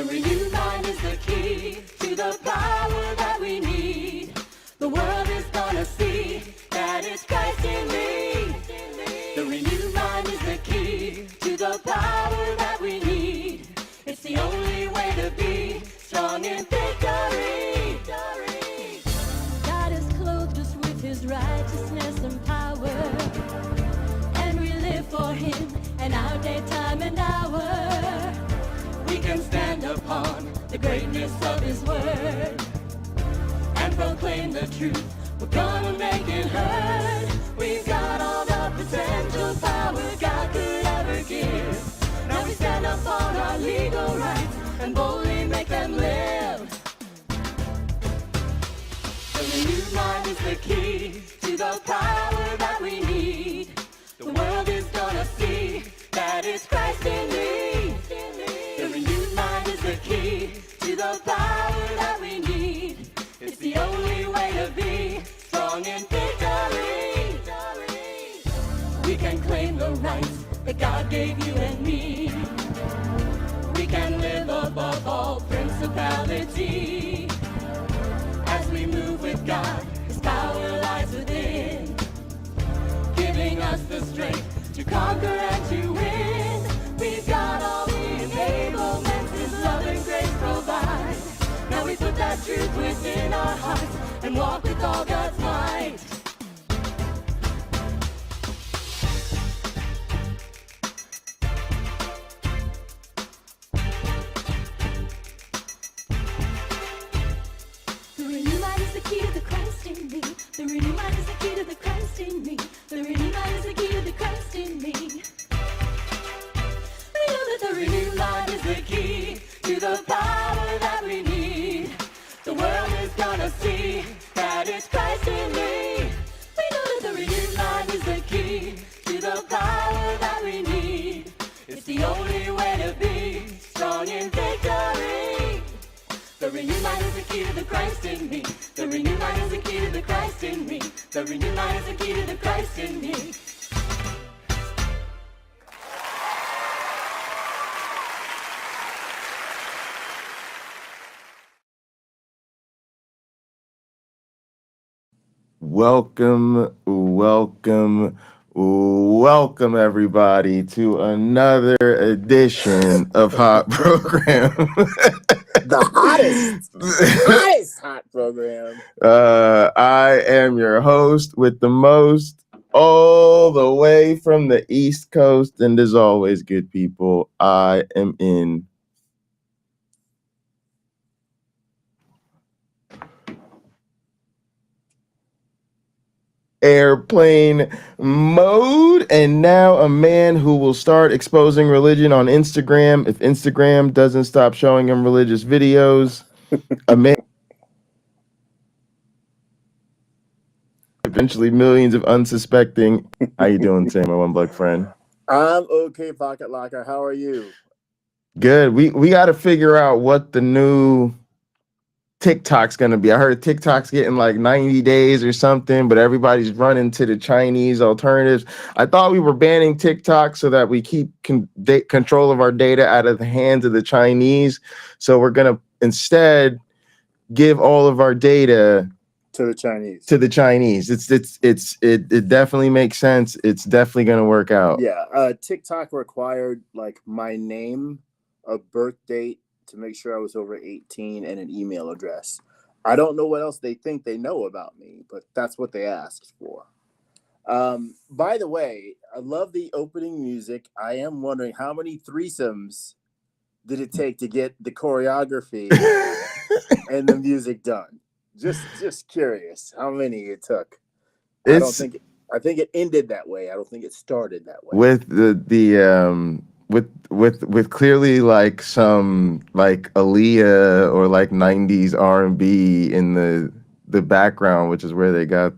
The renewed mind is the key to the power that we need. The world is gonna see that it's Christ in me. The renewed mind is the key to the power that we need. It's the only way to be strong in victory. God has clothed us with his righteousness and power, and we live for him in our daytime and hour. We can stand upon the greatness of his word and proclaim the truth. We're gonna make it heard. We've got all the potential power God could ever give. Now we stand up on our legal rights and boldly make them live. The renewed mind is the key to the power that we need. The world is gonna see that it's Christ in me. The renewed mind is the key to the power that we need. It's the only way to be strong in victory. We can claim the rights that God gave you and me. We can live above all principality. As we move with God, his power lies within, giving us the strength to conquer and to win. We've got all the enablements his love and grace provide. Now we put that truth within our hearts and walk with all God's might. The renewed mind is the key to the Christ in me. The renewed mind is the key to the Christ in me. The renewed mind is the key to the Christ in me. We know that the renewed mind is the key to the power that we need. The world is gonna see that it's Christ in me. We know that the renewed mind is the key to the power that we need. It's the only way to be strong in victory. The renewed mind is the key to the Christ in me. The renewed mind is the key to the Christ in me. The renewed mind is the key to the Christ in me. Welcome everybody to another edition of Hot Program. The hottest hot program. I am your host with the most, all the way from the East Coast, and as always, good people, I am in airplane mode, and now a man who will start exposing religion on Instagram if Instagram doesn't stop showing him religious videos. A man eventually millions of unsuspecting. How you doing, Sam, my one black friend? I'm okay, Pocket Locker. How are you? Good. We got to figure out what the new TikTok's gonna be. I heard TikTok's getting like 90 days or something, but everybody's running to the Chinese alternatives. I thought we were banning TikTok so that we keep control of our data out of the hands of the Chinese. So we're gonna instead give all of our data to the Chinese. It definitely makes sense. It's definitely gonna work out. Yeah. TikTok required like my name, a birth date, to make sure I was over 18, and an email address. I don't know what else they think they know about me, but that's what they asked for. By the way, I love the opening music. I am wondering how many threesomes did it take to get the choreography and the music done? Just curious how many it took. I think it ended that way. I don't think it started that way. With with clearly like some like Aaliyah or like 90s R&B in the background, which is where they got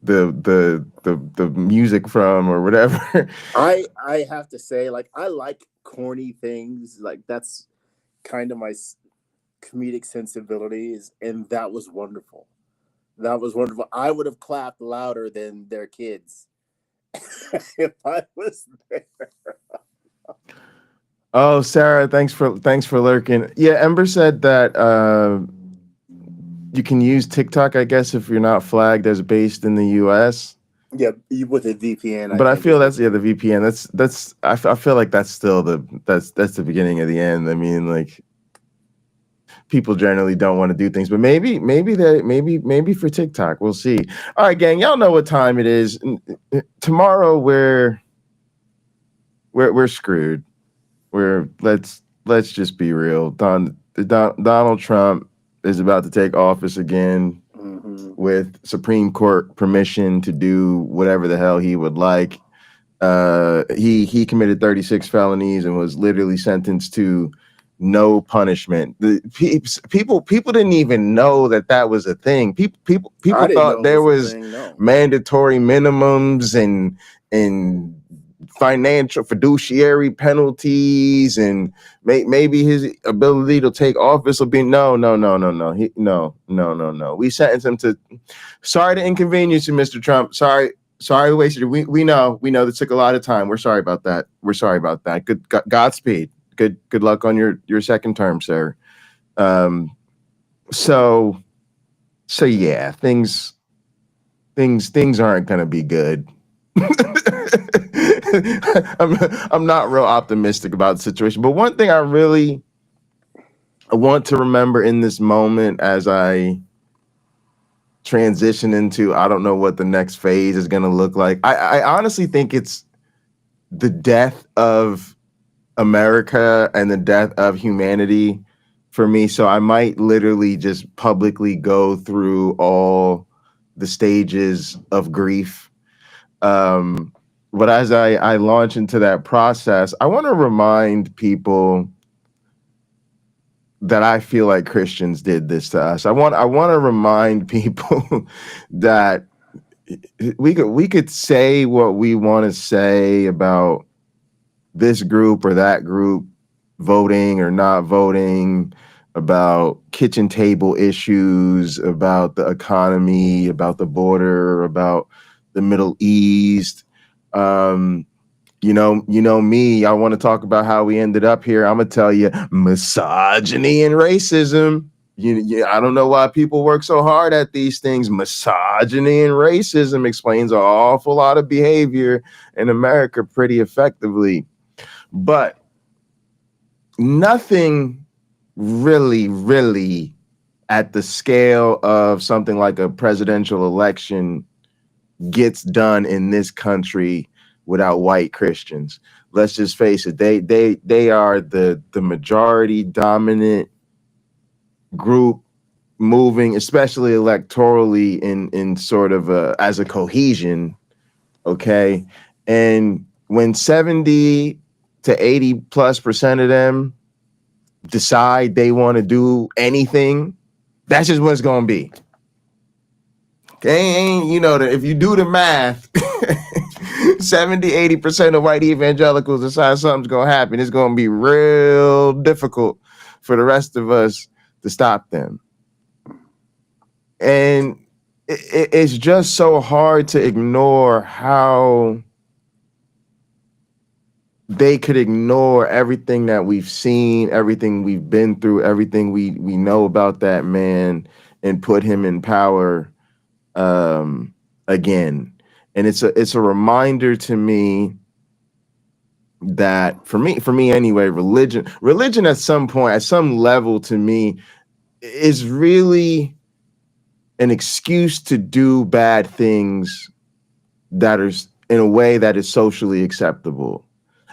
the music from or whatever. I have to say, like, I like corny things. Like, that's kind of my comedic sensibilities, and that was wonderful. That was wonderful. I would have clapped louder than their kids if I was there. Oh, Sarah, thanks for lurking. Yeah, Ember said that you can use TikTok, I guess, if you're not flagged as based in the US. Yeah, with a VPN, I But I think feel is what that's the VPN. I feel like that's still that's the beginning of the end. I mean, like people generally don't want to do things, but maybe for TikTok, we'll see. All right, gang, y'all know what time it is. Tomorrow we're screwed. Let's just be real. Donald Trump is about to take office again with Supreme Court permission to do whatever the hell he would like. He committed 36 felonies and was literally sentenced to no punishment. People didn't even know that was a thing. People I didn't thought know there it was a thing, no. mandatory minimums and financial fiduciary penalties, and maybe his ability to take office will be no. We sentenced him to. Sorry to inconvenience you, Mr. Trump. Sorry we wasted it. We know this took a lot of time. We're sorry about that. Good Godspeed. Good luck on your second term, sir. So yeah, things aren't gonna be good. I'm not real optimistic about the situation, but one thing I want to remember in this moment as I transition into, I don't know what the next phase is going to look like. I honestly think it's the death of America and the death of humanity for me. So I might literally just publicly go through all the stages of grief. But as I launch into that process, I want to remind people that I feel like Christians did this to us. I want to remind people that we could say what we want to say about this group or that group, voting or not voting, about kitchen table issues, about the economy, about the border, about the Middle East. You know me, I want to talk about how we ended up here. I'm gonna tell you, misogyny and racism. I don't know why people work so hard at these things. Misogyny and racism explains an awful lot of behavior in America pretty effectively. But nothing really at the scale of something like a presidential election gets done in this country without white Christians. Let's just face it. They are the majority dominant group moving, especially electorally in sort of as a cohesion. Okay. And when 70 to 80+% of them decide they want to do anything, that's just what it's going to be. Okay. If you do the math, 70-80% of white evangelicals decide something's going to happen. It's going to be real difficult for the rest of us to stop them. And it's just so hard to ignore how they could ignore everything that we've seen, everything we've been through, everything we know about that man, and put him in power again. And it's a reminder to me that for me anyway, religion at some point, at some level, to me, is really an excuse to do bad things that are in a way that is socially acceptable.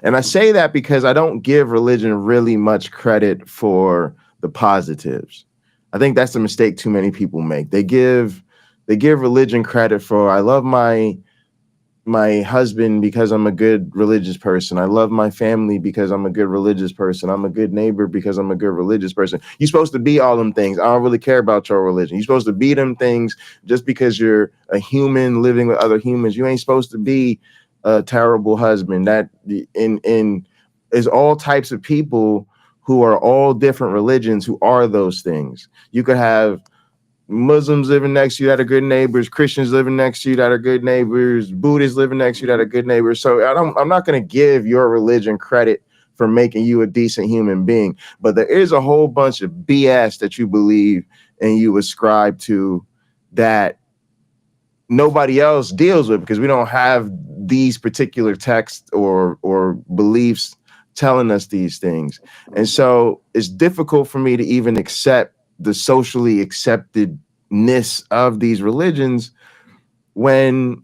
And I say that because I don't give religion really much credit for the positives. I think that's a mistake too many people make. They give religion credit for, I love my husband because I'm a good religious person. I love my family because I'm a good religious person. I'm a good neighbor because I'm a good religious person. You're supposed to be all them things. I don't really care about your religion. You're supposed to be them things just because you're a human living with other humans. You ain't supposed to be a terrible husband. That in is all types of people who are all different religions who are those things. You could have Muslims living next to you that are good neighbors, Christians living next to you that are good neighbors, Buddhists living next to you that are good neighbors. So I'm not going to give your religion credit for making you a decent human being. But there is a whole bunch of BS that you believe and you ascribe to that nobody else deals with, because we don't have these particular texts or beliefs telling us these things. And so it's difficult for me to even accept the socially acceptedness of these religions when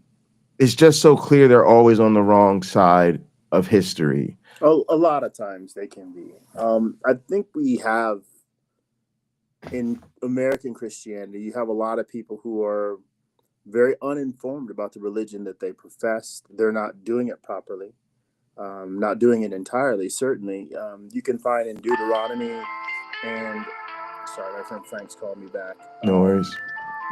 it's just so clear they're always on the wrong side of history. Oh, a lot of times they can be. I think we have in American Christianity, you have a lot of people who are very uninformed about the religion that they profess. They're not doing it properly, not doing it entirely, certainly. You can find in Deuteronomy and, sorry, my friend Frank's called me back. No worries.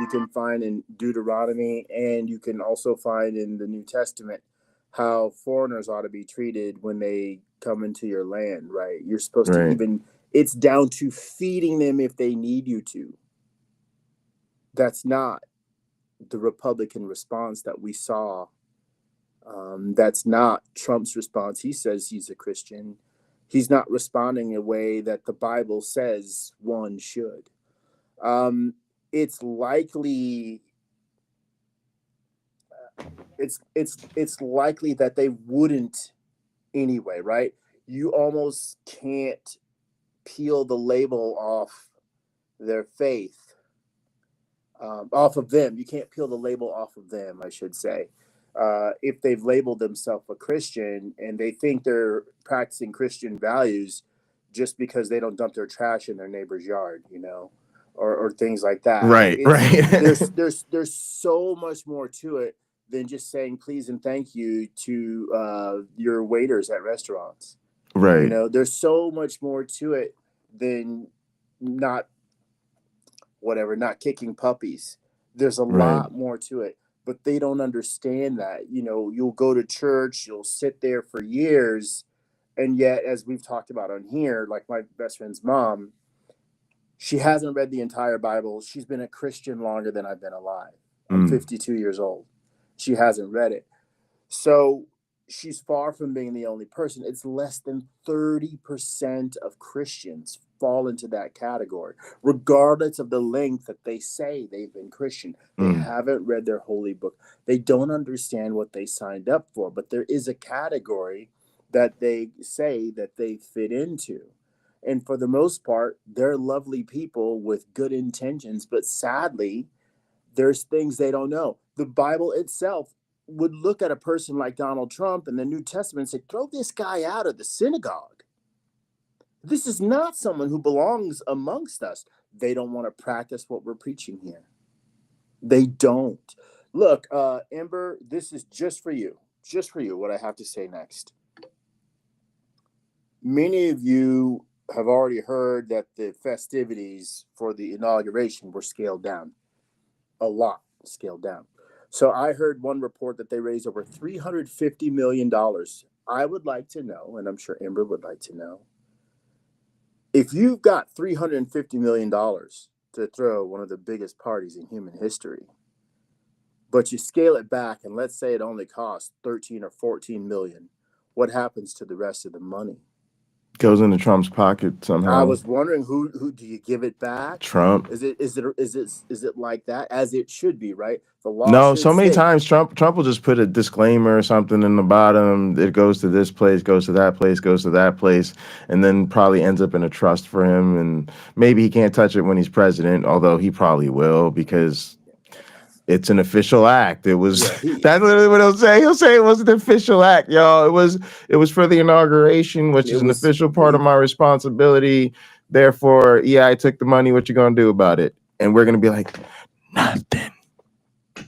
You can find in Deuteronomy, and you can also find in the New Testament how foreigners ought to be treated when they come into your land, right? You're supposed to even, it's down to feeding them if they need you to. That's not the Republican response that we saw. That's not Trump's response. He says he's a Christian. He's not responding in a way that the Bible says one should. It's likely it's likely that they wouldn't anyway, right? You almost can't peel the label off their faith, off of them. You can't peel the label off of them, I should say. If they've labeled themselves a Christian and they think they're practicing Christian values just because they don't dump their trash in their neighbor's yard, you know, or things like that. Right. There's so much more to it than just saying please and thank you to your waiters at restaurants. Right. You know, there's so much more to it than not kicking puppies. There's a lot more to it, but they don't understand that. You know, you'll go to church, you'll sit there for years, and yet, as we've talked about on here, like my best friend's mom, she hasn't read the entire Bible. She's been a Christian longer than I've been alive. I'm 52 years old. She hasn't read it. So she's far from being the only person. It's less than 30% of Christians fall into that category, regardless of the length that they say they've been Christian. They haven't read their holy book. They don't understand what they signed up for, but there is a category that they say that they fit into. And for the most part, they're lovely people with good intentions, but sadly, there's things they don't know. The Bible itself would look at a person like Donald Trump in the New Testament and say, throw this guy out of the synagogue. This is not someone who belongs amongst us. They don't want to practice what we're preaching here. They don't. Look, Ember, this is just for you, what I have to say next. Many of you have already heard that the festivities for the inauguration were scaled down. A lot scaled down. So I heard one report that they raised over $350 million. I would like to know, and I'm sure Ember would like to know, if you've got $350 million to throw one of the biggest parties in human history, but you scale it back and let's say it only costs 13 or 14 million, what happens to the rest of the money? Goes into Trump's pocket somehow. I was wondering who do you give it back? Trump. Is it like that, as it should be, right? The law. No, so many times Trump will just put a disclaimer or something in the bottom. It goes to this place, goes to that place, goes to that place, and then probably ends up in a trust for him. And maybe he can't touch it when he's president, although he probably will, because it's an official act. It was that's literally what he'll say. He'll say it was an official act, y'all. It was for the inauguration, which is an official part of my responsibility. Therefore, yeah, I took the money. What you gonna do about it? And we're gonna be like, nothing.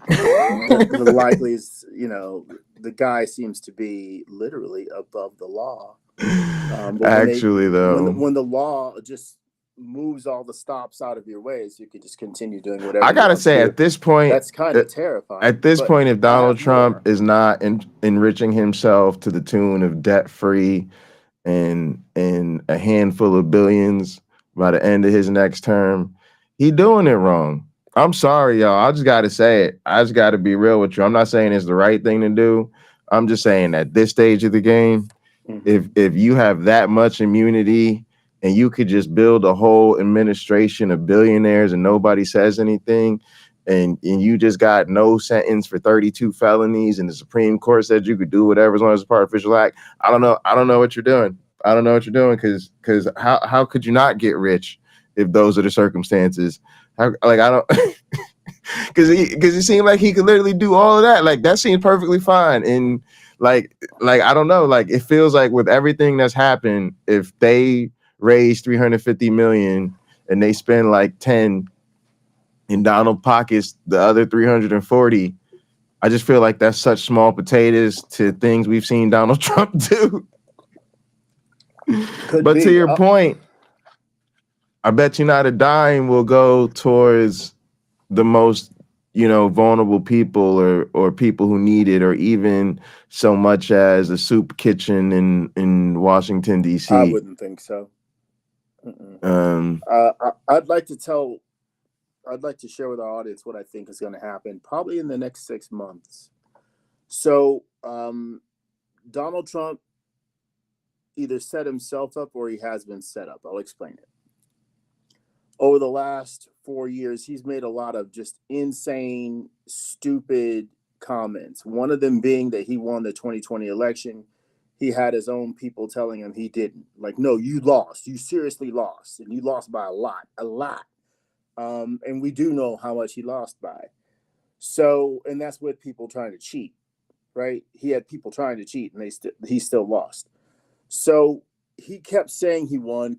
The likely is, you know, the guy seems to be literally above the law. Actually, though, when the law just moves all the stops out of your way, so you can just continue doing whatever. I gotta say, at this point, that's kind of terrifying. At this point, if Donald Trump is not enriching himself to the tune of debt-free and a handful of billions by the end of his next term, he doing it wrong. I'm sorry, y'all. I just gotta say it. I just gotta be real with you. I'm not saying it's the right thing to do. I'm just saying at this stage of the game, If you have that much immunity and you could just build a whole administration of billionaires and nobody says anything, and you just got no sentence for 32 felonies, and the Supreme Court said you could do whatever as long as it's part of official act. I don't know what you're doing. I don't know what you're doing, because how could you not get rich if those are the circumstances? I don't because it seemed like he could literally do all of that. Like, that seemed perfectly fine. And like I don't know, like, it feels like with everything that's happened, if they raise 350 million and they spend like 10 in Donald pockets the other 340, I just feel like that's such small potatoes to things we've seen Donald Trump do. But to your point, I bet you not a dime will go towards the most, vulnerable people or people who need it, or even so much as a soup kitchen in Washington, D.C. I wouldn't think so. I'd like to share with our audience what I think is going to happen probably in the next 6 months. So Donald Trump either set himself up or he has been set up. I'll explain it. Over the last 4 years, he's made a lot of just insane, stupid comments. One of them being that he won the 2020 election. He had his own people telling him he didn't. Like, no, you lost. You seriously lost. And you lost by a lot. And we do know how much he lost by. So, and that's with people trying to cheat, right? He had people trying to cheat, and he still lost. So he kept saying he won,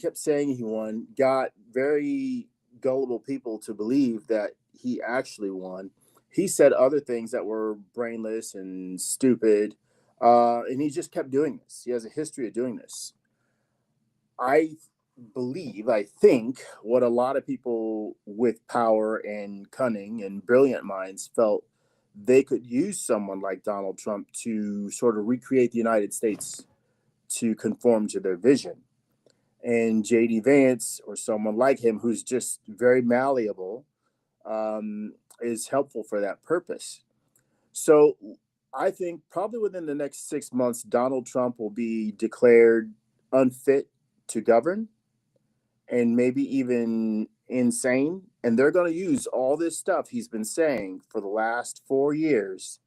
got very gullible people to believe that he actually won. He said other things that were brainless and stupid, and he just kept doing this. He has a history of doing this. I think what a lot of people with power and cunning and brilliant minds felt they could use someone like Donald Trump to sort of recreate the United States to conform to their vision. And J.D. Vance, or someone like him who's just very malleable, is helpful for that purpose. So I think probably within the next 6 months, Donald Trump will be declared unfit to govern, and maybe even insane. And they're going to use all this stuff he's been saying for the last 4 years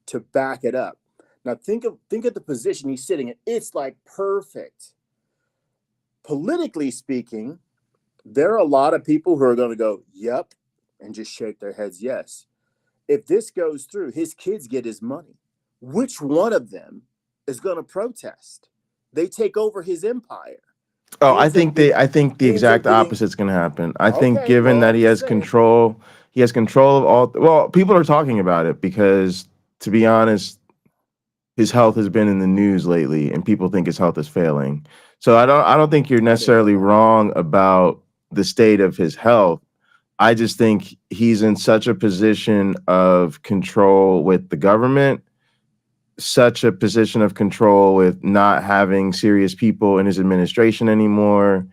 to back it up. Now, think of the position he's sitting in. It's like perfect. Politically speaking, there are a lot of people who are going to go, yep, and just shake their heads yes. If this goes through, his kids get his money. Which one of them is going to protest? They take over his empire. Oh, I think the exact opposite is going to happen. I think, given that he has control of all. Well, people are talking about it because, to be honest, his health has been in the news lately, and people think his health is failing. So I don't think you're necessarily wrong about the state of his health. I just think he's in such a position of control with the government, such a position of control with not having serious people in his administration anymore,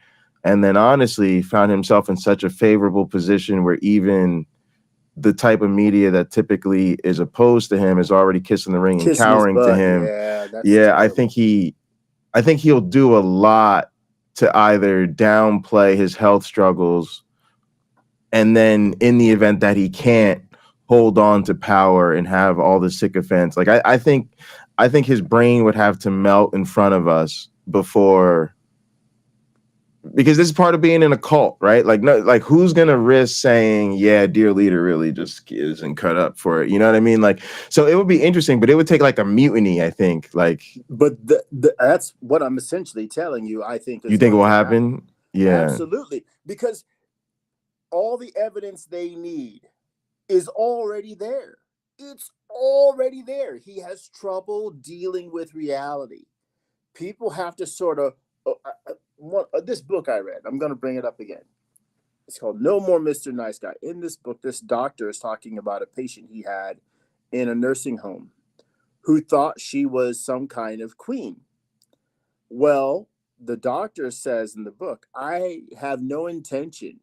and then honestly found himself in such a favorable position where even the type of media that typically is opposed to him is already kissing the ring and cowering to him. Yeah, I think he'll do a lot to either downplay his health struggles, and then in the event that he can't hold on to power and have all the sycophants, like I think his brain would have to melt in front of us before. Because this is part of being in a cult, right? Like, no, like, who's gonna risk saying, "Yeah, dear leader really just isn't cut up for it"? You know what I mean? Like, so it would be interesting, but it would take like a mutiny, I think. Like, but that's what I'm essentially telling you. I think you think it will happen? Yeah, absolutely, because all the evidence they need is already there. It's already there. He has trouble dealing with reality. People have to sort of. This book I read, I'm going to bring it up again. It's called No More Mr. Nice Guy. In this book, this doctor is talking about a patient he had in a nursing home who thought she was some kind of queen. Well, the doctor says in the book, I have no intention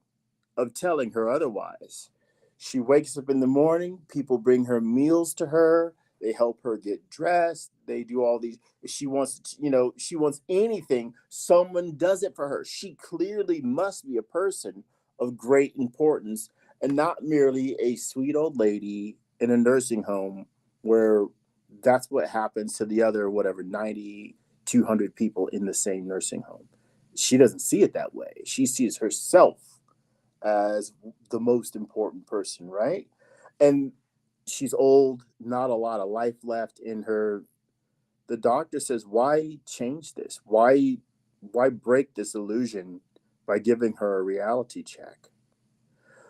of telling her otherwise. She wakes up in the morning, people bring her meals to her, they help her get dressed, They do all these. She wants, she wants anything. Someone does it for her. She clearly must be a person of great importance and not merely a sweet old lady in a nursing home where that's what happens to the other, whatever, 90, 200 people in the same nursing home. She doesn't see it that way. She sees herself as the most important person, right? And she's old, not a lot of life left in her. The doctor says, why change this? Why break this illusion by giving her a reality check?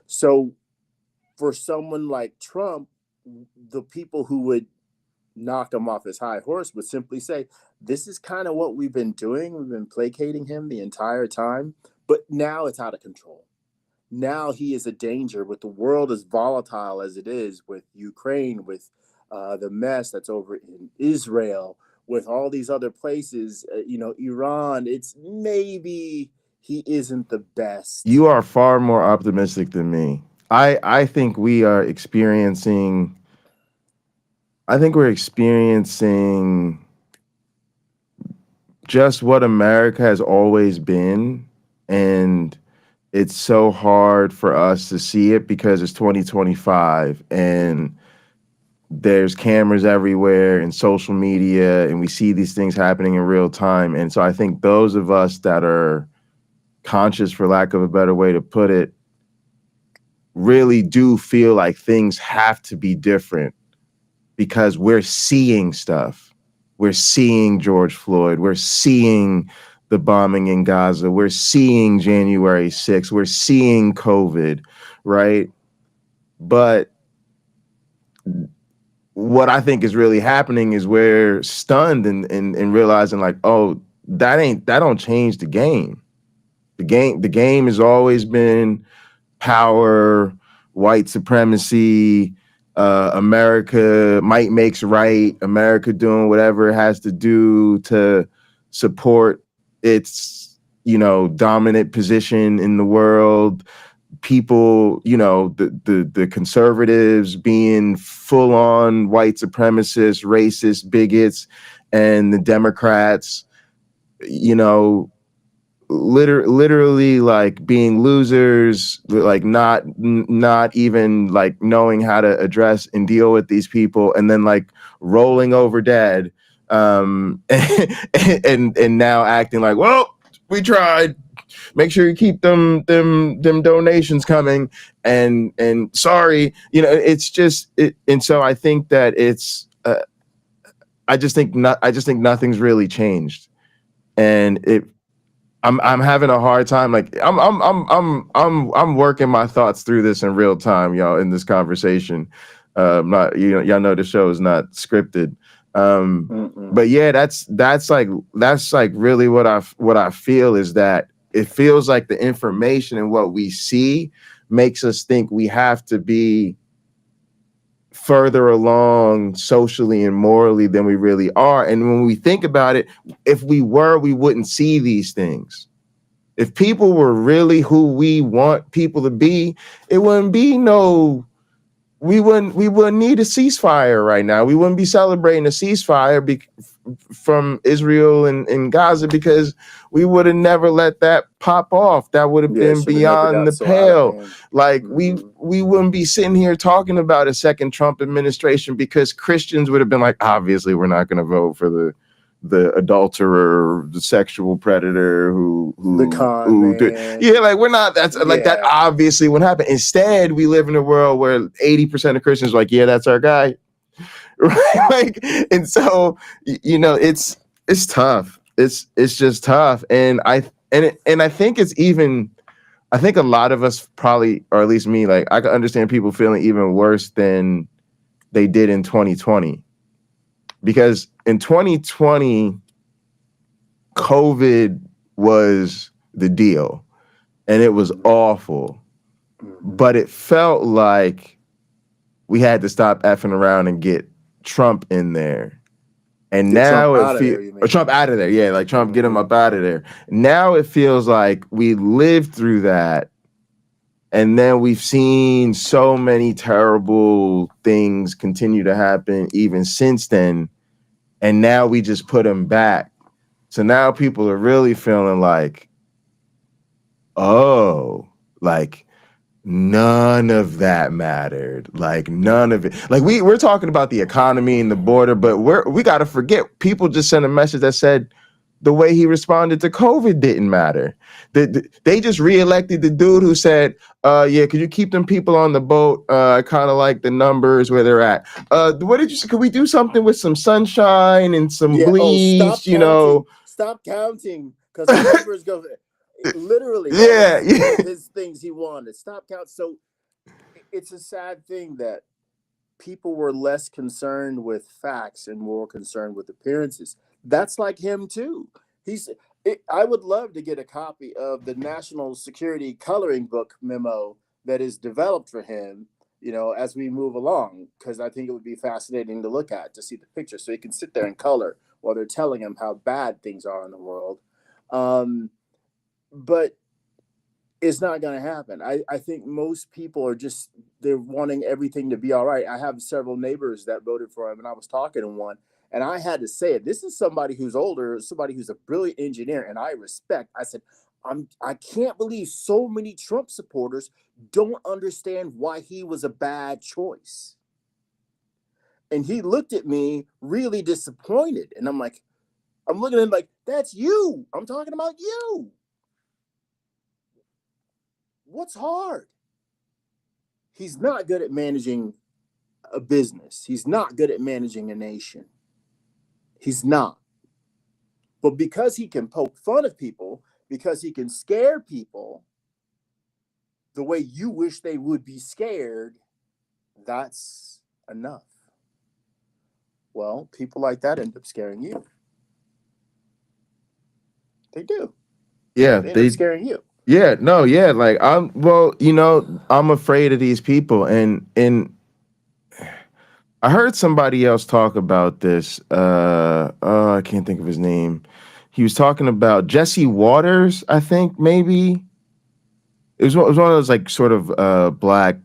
So for someone like Trump, the people who would knock him off his high horse would simply say, this is kind of what we've been doing. We've been placating him the entire time, but now it's out of control. Now he is a danger with the world as volatile as it is, with Ukraine, with the mess that's over in Israel, with all these other places, Iran. It's maybe he isn't the best. You are far more optimistic than me. I think we're experiencing just what America has always been, and it's so hard for us to see it because it's 2025 and there's cameras everywhere and social media, and we see these things happening in real time. And so I think those of us that are conscious, for lack of a better way to put it, really do feel like things have to be different because we're seeing stuff. We're seeing George Floyd. We're seeing the bombing in Gaza. We're seeing January 6th. We're seeing COVID, right? But what I think is really happening is we're stunned and realizing like, oh, that don't change the game. The game has always been power, white supremacy, America, might makes right, America doing whatever it has to do to support its, dominant position in the world. People, the conservatives being full on white supremacists, racist, bigots, and the Democrats, literally like being losers, like not even like knowing how to address and deal with these people, and then like rolling over dead, and now acting like, well, we tried. Make sure you keep them donations coming, and sorry, it's just it. And so I think that it's I just think nothing's really changed, and I'm having a hard time. Like I'm working my thoughts through this in real time, y'all, in this conversation. Not y'all know the show is not scripted. But yeah, that's like really what I feel is that it feels like the information and what we see makes us think we have to be further along socially and morally than we really are. And when we think about it, if we were, we wouldn't see these things. If people were really who we want people to be, it wouldn't be we wouldn't need a ceasefire right now. We wouldn't be celebrating a ceasefire from Israel and Gaza, because we would have never let that pop off. That would have been beyond the pale. Like we wouldn't be sitting here talking about a second Trump administration, because Christians would have been like, obviously we're not going to vote for the adulterer, the sexual predator who like we're not, like that obviously would happen. Instead, we live in a world where 80% of Christians are like, yeah, that's our guy. Right? Like, and so it's tough. It's just tough. And I think it's even, I think a lot of us probably, or at least me, like I can understand people feeling even worse than they did in 2020. Because in 2020, COVID was the deal, and it was awful. But it felt like we had to stop effing around and get Trump in there. And now it feels Trump out of there. Yeah, like Trump, get him up out of there. Now it feels like we lived through that. And then we've seen so many terrible things continue to happen even since then. and now we just put them back. So now people are really feeling like, oh, like none of that mattered. Like none of it. Like we're talking about the economy and the border, but we got to forget. People just sent a message that said the way he responded to COVID didn't matter. They just reelected the dude who said, yeah, could you keep them people on the boat? I kind of like the numbers where they're at. What did you say? Could we do something with some sunshine and some Yeah. bleach, Stop counting. Stop counting, because the numbers go. Literally, Yeah, his things he wanted. Stop counting. So it's a sad thing that people were less concerned with facts and more concerned with appearances. That's like him too. I would love to get a copy of the National Security Coloring Book memo that is developed for him, as we move along, because I think it would be fascinating to look at, to see the picture, so he can sit there and color while they're telling him how bad things are in the world. But it's not going to happen. I think most people are they're wanting everything to be all right. I have several neighbors that voted for him, and I was talking to one, and I had to say it. This is somebody who's older, somebody who's a brilliant engineer, and I respect. I said, I can't believe so many Trump supporters don't understand why he was a bad choice. And he looked at me really disappointed, and I'm looking at him like, that's you. I'm talking about you. What's hard? He's not good at managing a business. He's not good at managing a nation. He's not. But because he can poke fun of people, because he can scare people the way you wish they would be scared, that's enough. Well, people like that end up scaring you. They do. Yeah, they end up scaring you. Yeah, no, yeah, like I'm afraid of these people, and I heard somebody else talk about this. I can't think of his name. He was talking about Jesse Waters, I think maybe. It was one of those like sort of black,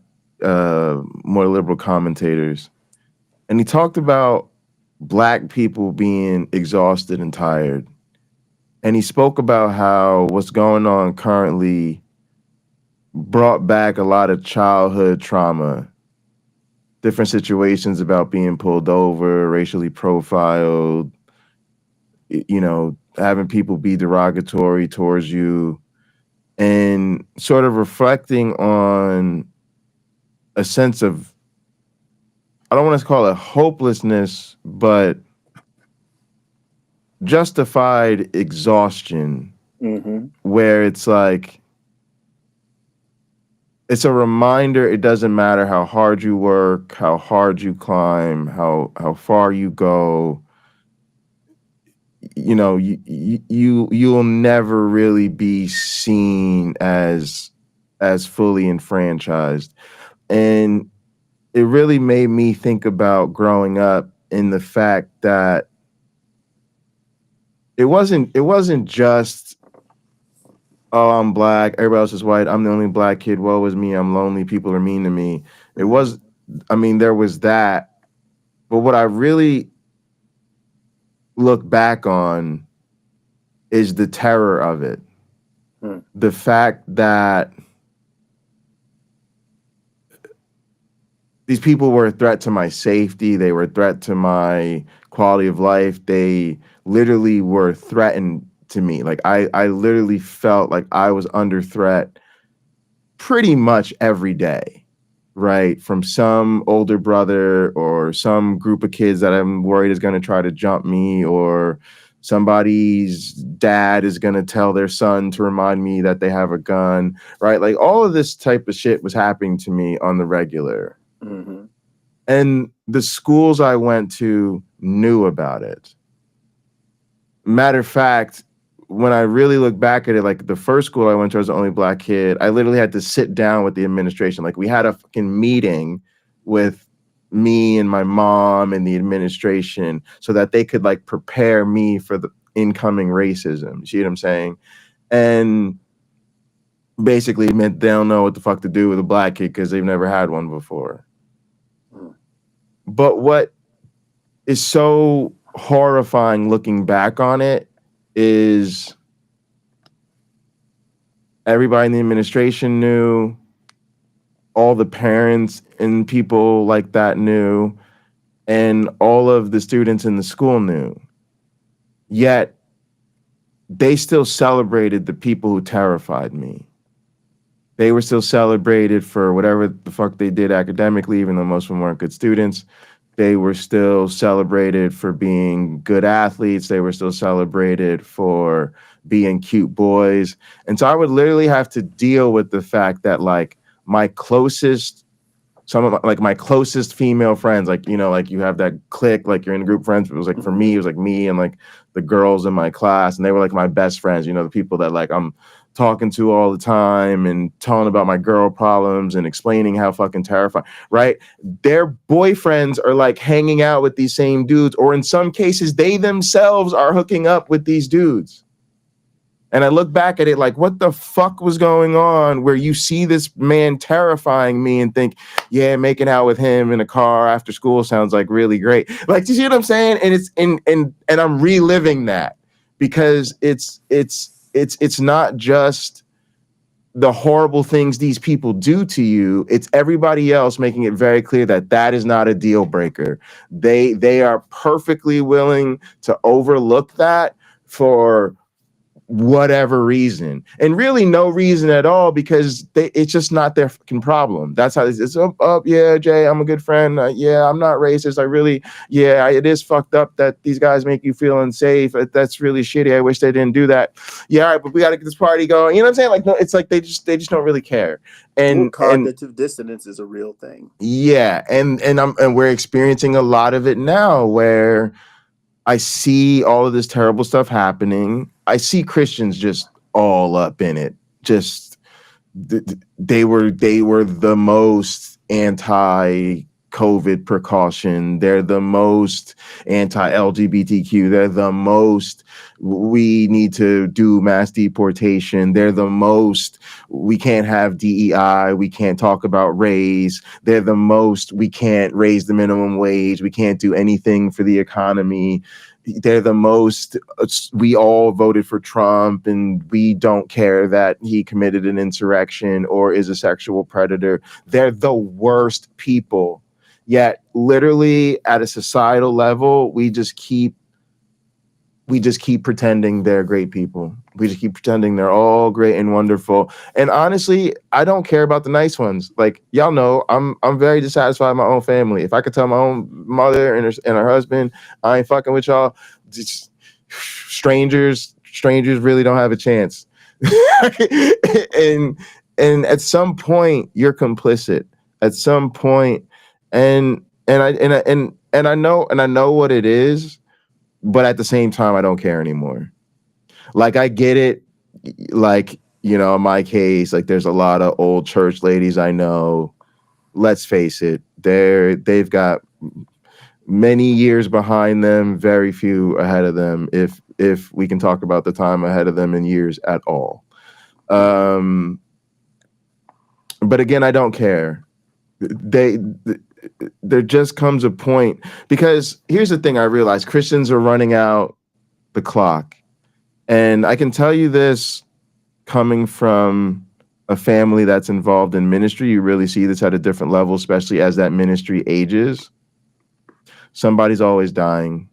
more liberal commentators, and he talked about black people being exhausted and tired. And he spoke about how what's going on currently brought back a lot of childhood trauma, different situations about being pulled over, racially profiled, having people be derogatory towards you, and sort of reflecting on a sense of, I don't want to call it hopelessness, but justified exhaustion, where it's like, it's a reminder it doesn't matter how hard you work, how hard you climb, how far you go, you'll never really be seen as fully enfranchised. And it really made me think about growing up, in the fact that it wasn't just, oh, I'm black, everybody else is white, I'm the only black kid, woe is me, I'm lonely, people are mean to me. There was that. But what I really look back on is the terror of it. The fact that these people were a threat to my safety, they were a threat to my quality of life, they literally were threatened to me. Like I literally felt like I was under threat pretty much every day, right? From some older brother or some group of kids that I'm worried is going to try to jump me, or somebody's dad is going to tell their son to remind me that they have a gun, right? Like all of this type of shit was happening to me on the regular. And the schools I went to knew about it. Matter of fact, when I really look back at it, like the first school I went to, I was the only black kid. I literally had to sit down with the administration. Like we had a fucking meeting with me and my mom and the administration so that they could like prepare me for the incoming racism. You see what I'm saying? And basically it meant they don't know what the fuck to do with a black kid because they've never had one before. But what is so horrifying looking back on it is everybody in the administration knew, all the parents and people like that knew, and all of the students in the school knew. Yet they still celebrated the people who terrified me. They were still celebrated for whatever the fuck they did academically, even though most of them weren't good students. They were still celebrated for being good athletes. They were still celebrated for being cute boys. And so I would literally have to deal with the fact that like my closest, my closest female friends, like, you know, like you have that clique, like you're in a group of friends. But it was like, for me, it was like me and like the girls in my class, and they were like my best friends, you know, the people that like I'm talking to all the time and telling about my girl problems and explaining how fucking terrifying, right? Their boyfriends are like hanging out with these same dudes, or in some cases, they themselves are hooking up with these dudes. And I look back at it like, what the fuck was going on where you see this man terrifying me and think, yeah, making out with him in a car after school sounds like really great. Like, do you see what I'm saying? And it's and I'm reliving that because it's not just the horrible things these people do to you. It's everybody else making it very clear that that is not a deal breaker. They are perfectly willing to overlook that for whatever reason, and really no reason at all, because it's just not their fucking problem. That's how it's yeah, Jay, I'm a good friend. Yeah, I'm not racist. It is fucked up that these guys make you feel unsafe. That's really shitty. I wish they didn't do that. Yeah, all right, but we got to get this party going. You know what I'm saying? Like, no, it's like they just don't really care. And cognitive dissonance is a real thing. Yeah, and we're experiencing a lot of it now, where I see all of this terrible stuff happening. I see Christians just all up in it. Just they were the most anti-COVID precaution. They're the most anti-LGBTQ. They're the most we need to do mass deportation. They're the most we can't have DEI. We can't talk about race. They're the most we can't raise the minimum wage. We can't do anything for the economy. They're the most we all voted for Trump and we don't care that he committed an insurrection or is a sexual predator. They're the worst people. Yet literally at a societal level, we just keep pretending they're great people. We just keep pretending they're all great and wonderful. And honestly, I don't care about the nice ones. Like, y'all know, I'm very dissatisfied with my own family. If I could tell my own mother and her husband, I ain't fucking with y'all, just strangers really don't have a chance. and at some point, you're complicit. At some point, and I know what it is. But at the same time, I don't care anymore. Like, I get it. Like, you know, in my case, like there's a lot of old church ladies I know. Let's face it, they've got many years behind them, very few ahead of them, if we can talk about the time ahead of them in years at all. But again, I don't care. There just comes a point, because here's the thing I realized: Christians are running out the clock. And I can tell you this coming from a family that's involved in ministry. You really see this at a different level, especially as that ministry ages. Somebody's always dying.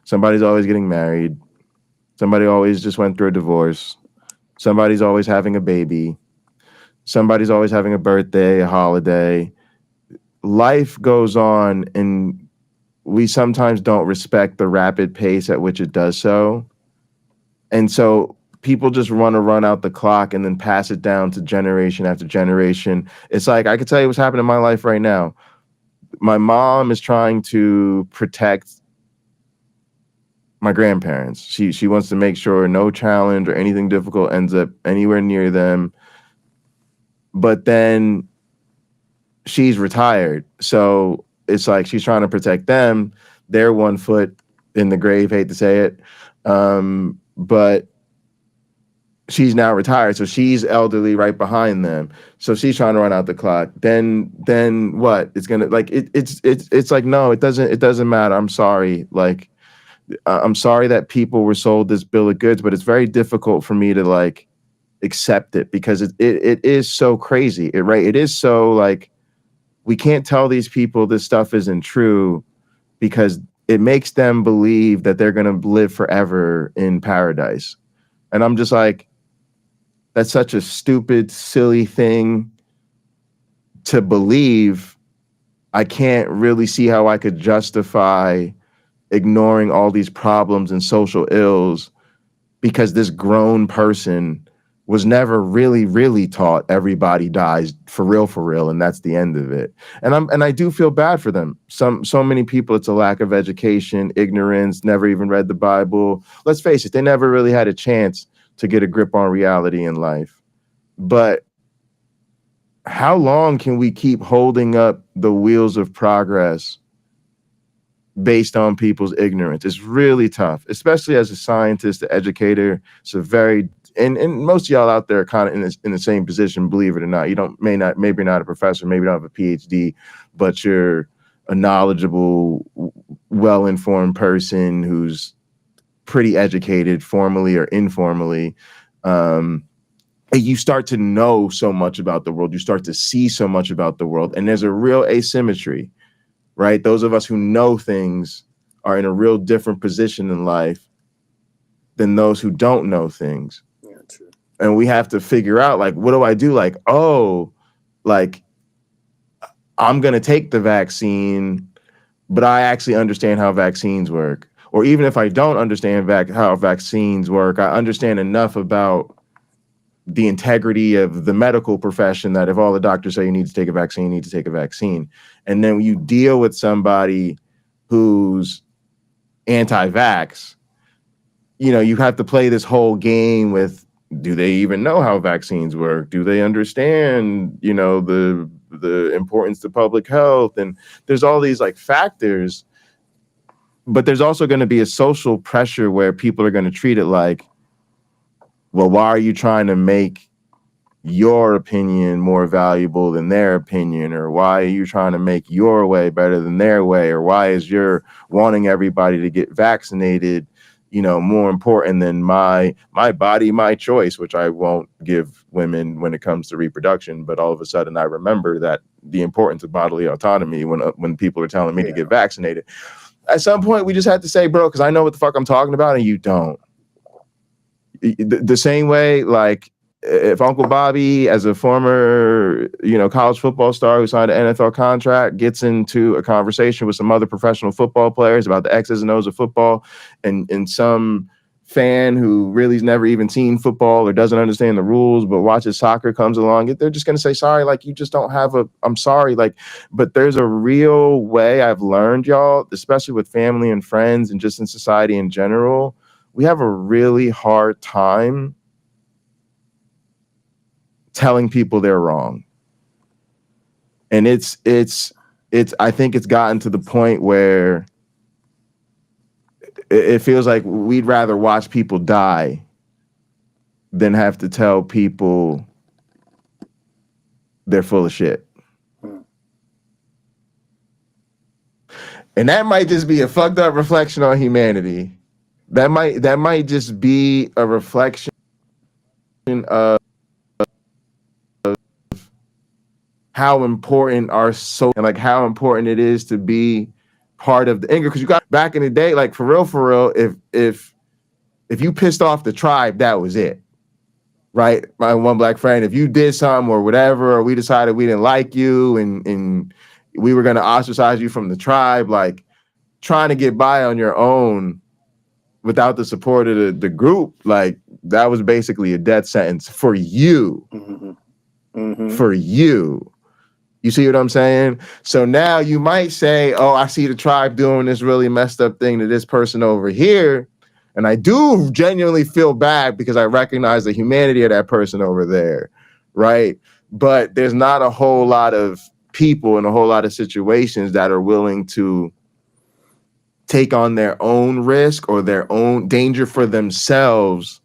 Somebody's always getting married. Somebody always just went through a divorce. Somebody's always having a baby. Somebody's always having a birthday, a holiday. Life goes on, and we sometimes don't respect the rapid pace at which it does so. And so people just want to run out the clock and then pass it down to generation after generation. It's like, I could tell you what's happening in my life right now. My mom is trying to protect my grandparents. She wants to make sure no challenge or anything difficult ends up anywhere near them. But then she's retired. So it's like she's trying to protect them. They're 1 foot in the grave, hate to say it. But she's now retired. So she's elderly right behind them. So she's trying to run out the clock. Then what? It's gonna, like, it's like, no, it doesn't matter. I'm sorry. Like, I'm sorry that people were sold this bill of goods, but it's very difficult for me to like accept it because it is so crazy. It is so like we can't tell these people this stuff isn't true because it makes them believe that they're going to live forever in paradise. And I'm just like, that's such a stupid, silly thing to believe. I can't really see how I could justify ignoring all these problems and social ills because this grown person was never really taught everybody dies for real, and that's the end of it. And I do feel bad for them. So many people, it's a lack of education, ignorance, never even read the Bible. Let's face it, they never really had a chance to get a grip on reality in life. But how long can we keep holding up the wheels of progress based on people's ignorance? It's really tough, especially as a scientist, an educator. It's a very, and most of y'all out there are kind of in the same position, believe it or not. Maybe you're not a professor, maybe you don't have a PhD, but you're a knowledgeable, well-informed person who's pretty educated, formally or informally. You start to know so much about the world. You start to see so much about the world. And there's a real asymmetry, right? Those of us who know things are in a real different position in life than those who don't know things. Yeah, true. And we have to figure out, like, what do I do? Like, oh, like, I'm going to take the vaccine, but I actually understand how vaccines work. Or even if I don't understand how vaccines work, I understand enough about the integrity of the medical profession that if all the doctors say you need to take a vaccine, you need to take a vaccine. And then you deal with somebody who's anti-vax, you have to play this whole game with, do they even know how vaccines work? Do they understand, the importance to public health? And there's all these like factors, but there's also going to be a social pressure where people are going to treat it like, well, why are you trying to make your opinion more valuable than their opinion? Or why are you trying to make your way better than their way? Or why is your wanting everybody to get vaccinated, more important than my body, my choice, which I won't give women when it comes to reproduction. But all of a sudden I remember that the importance of bodily autonomy when people are telling me to get vaccinated. At some point we just have to say, bro, because I know what the fuck I'm talking about and you don't. The same way, like, if Uncle Bobby, as a former, college football star who signed an NFL contract, gets into a conversation with some other professional football players about the X's and O's of football, and some fan who really's never even seen football or doesn't understand the rules but watches soccer comes along, they're just going to say, sorry, like, you just don't have I'm sorry, like, but there's a real way I've learned, y'all, especially with family and friends and just in society in general. We have a really hard time telling people they're wrong. And it's I think it's gotten to the point where it feels like we'd rather watch people die than have to tell people they're full of shit. And that might just be a fucked up reflection on humanity. That might just be a reflection of how important and like how important it is to be part of the anger. Because you got back in the day, like, for real, if you pissed off the tribe, that was it, right? My one black friend, if you did something or whatever, or we decided we didn't like you and we were going to ostracize you from the tribe, like, trying to get by on your own without the support of the group, like, that was basically a death sentence for you. Mm-hmm. Mm-hmm. For you. You see what I'm saying? So now you might say, oh, I see the tribe doing this really messed up thing to this person over here. And I do genuinely feel bad because I recognize the humanity of that person over there, right? But there's not a whole lot of people in a whole lot of situations that are willing to take on their own risk or their own danger for themselves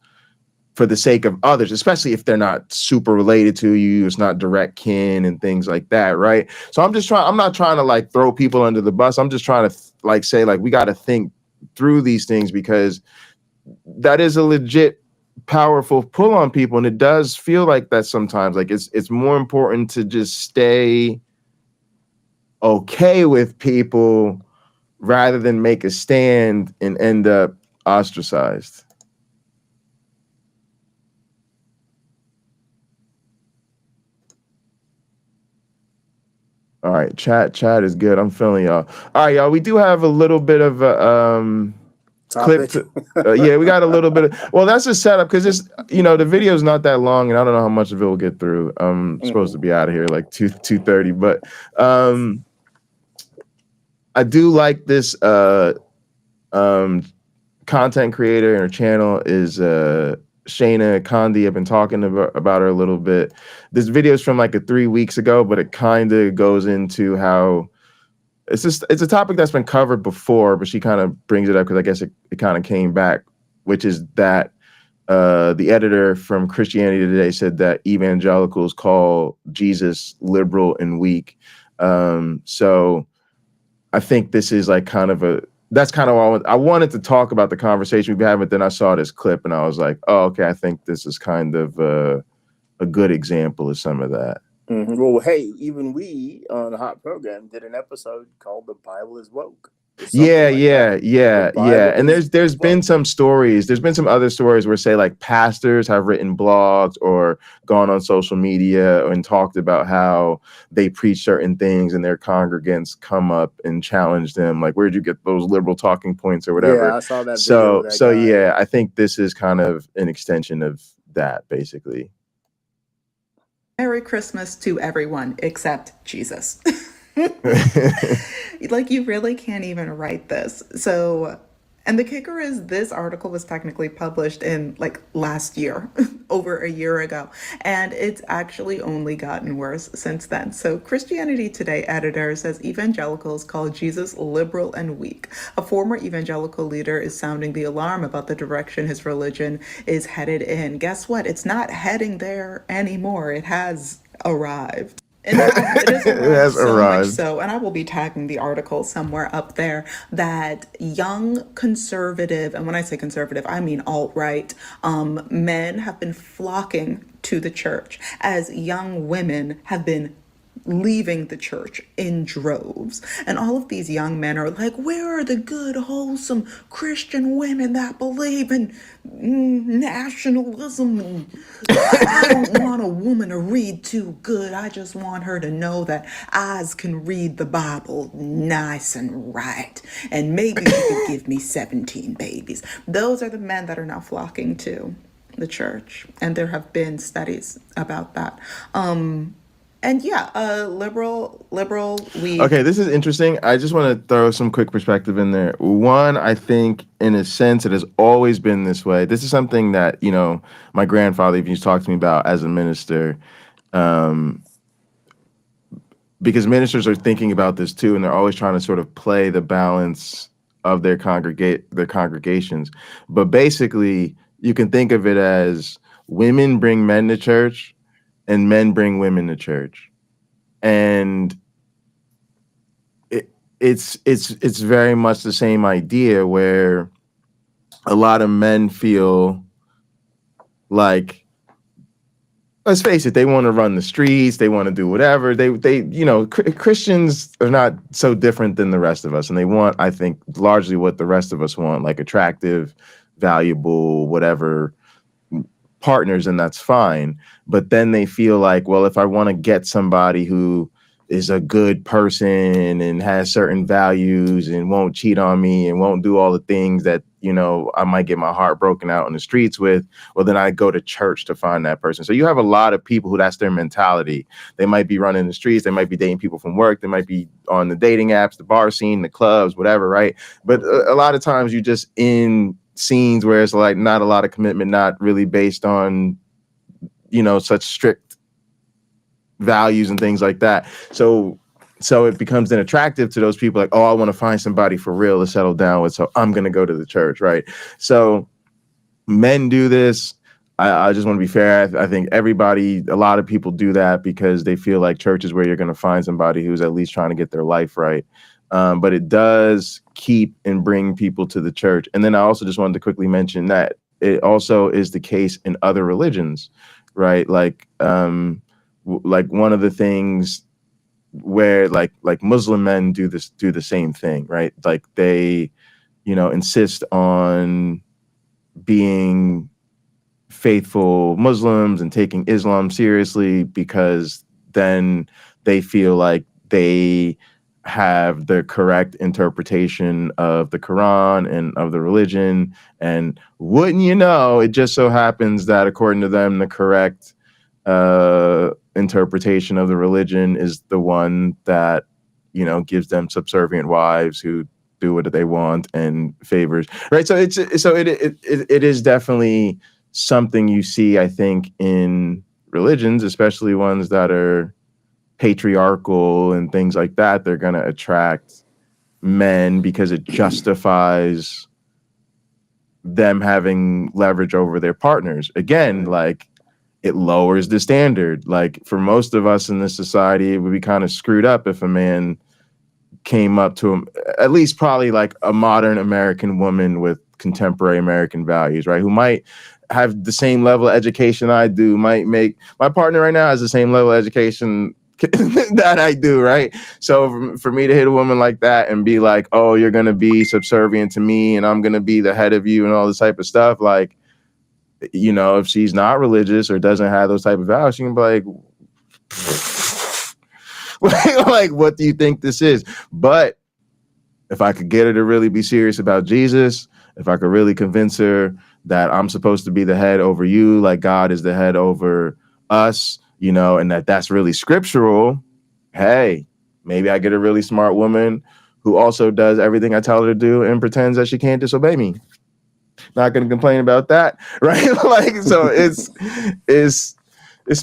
for the sake of others, especially if they're not super related to you, it's not direct kin and things like that, right? So I'm not trying to like throw people under the bus. I'm just trying to like say, like, we got to think through these things, because that is a legit powerful pull on people. And it does feel like that sometimes. Like it's more important to just stay okay with people rather than make a stand and end up ostracized. All right, chat is good. I'm feeling y'all. All right, y'all. We do have a little bit of a clip. Yeah, we got a little bit of. Well, that's a setup because it's the video is not that long, and I don't know how much of it we'll get through. I'm supposed to be out of here like 2:30, but I do like this content creator, and her channel is Shayna Condi. I've been talking about her a little bit. This video is from like 3 weeks ago, but it kind of goes into how it's a topic that's been covered before, but she kind of brings it up because I guess it kind of came back, which is that the editor from Christianity Today said that evangelicals call Jesus liberal and weak. So I think this is like that's kind of all I wanted to talk about, the conversation we've been having. But then I saw this clip and I was like, oh, okay, I think this is kind of a good example of some of that. Well, hey, even we on the Hot Program did an episode called "The Bible is Woke." Yeah. And there's been some stories. There's been some other stories where, say, like pastors have written blogs or gone on social media and talked about how they preach certain things and their congregants come up and challenge them. Like, where'd you get those liberal talking points or whatever? Yeah, I saw that video. So yeah, I think this is kind of an extension of that, basically. Merry Christmas to everyone except Jesus. Like, you really can't even write this. So, and the kicker is this article was technically published in like last year, over a year ago, and it's actually only gotten worse since then. So Christianity Today editor says evangelicals call Jesus liberal and weak. A former evangelical leader is sounding the alarm about the direction his religion is headed in. Guess what? It's not heading there anymore. It has arrived. And it has arrived. Much so, and I will be tagging the article somewhere up there, that young conservative, and when I say conservative, I mean alt-right, men have been flocking to the church as young women have been leaving the church in droves. And all of these young men are like, where are the good, wholesome Christian women that believe in nationalism? I don't want a woman to read too good. I just want her to know that eyes can read the Bible nice and right. And maybe she could give me 17 babies. Those are the men that are now flocking to the church. And there have been studies about that. And yeah, liberal, we. Okay, this is interesting. I just want to throw some quick perspective in there. One, I think in a sense it has always been this way. This is something that, my grandfather even used to talk to me about as a minister, because ministers are thinking about this too, and they're always trying to sort of play the balance of their congregations. But basically, you can think of it as women bring men to church, and men bring women to church, and it's very much the same idea, where a lot of men feel like, let's face it, they want to run the streets, they want to do whatever. Christians are not so different than the rest of us, and they want, I think, largely what the rest of us want, like attractive, valuable, whatever partners, and that's fine. But then they feel like, well, if I want to get somebody who is a good person and has certain values and won't cheat on me and won't do all the things that I might get my heart broken out in the streets with, well, then I go to church to find that person. So you have a lot of people who that's their mentality. They might be running the streets, they might be dating people from work, they might be on the dating apps, the bar scene, the clubs, whatever, right? But a lot of times you just in scenes where it's like not a lot of commitment, not really based on such strict values and things like that. So it becomes then attractive to those people, like, oh, I want to find somebody for real to settle down with, so I'm gonna go to the church, right? So men do this. I just want to be fair. I think a lot of people do that because they feel like church is where you're going to find somebody who's at least trying to get their life right. but it does keep and bring people to the church. And then I also just wanted to quickly mention that it also is the case in other religions, right? Like like one of the things where like Muslim men do the same thing, right? Like they, insist on being faithful Muslims and taking Islam seriously, because then they feel like they have the correct interpretation of the Quran and of the religion. And wouldn't you know, it just so happens that according to them, the correct interpretation of the religion is the one that, gives them subservient wives who do what they want and favors, right? So it is definitely something you see, I think, in religions, especially ones that are patriarchal and things like that. They're going to attract men because it justifies them having leverage over their partners. Again, like it lowers the standard. Like for most of us in this society, it would be kind of screwed up if a man came up to him, at least probably like a modern American woman with contemporary American values, right? Who might have the same level of education I do, might make my partner right now has the same level of education that I do, right? So for me to hit a woman like that and be like, oh, you're going to be subservient to me and I'm going to be the head of you and all this type of stuff, like, if she's not religious or doesn't have those type of values, she can be like, what do you think this is? But if I could get her to really be serious about Jesus, if I could really convince her that I'm supposed to be the head over you, like God is the head over us, and that's really scriptural, hey, maybe I get a really smart woman who also does everything I tell her to do and pretends that she can't disobey me. Not going to complain about that, right? Like, so it's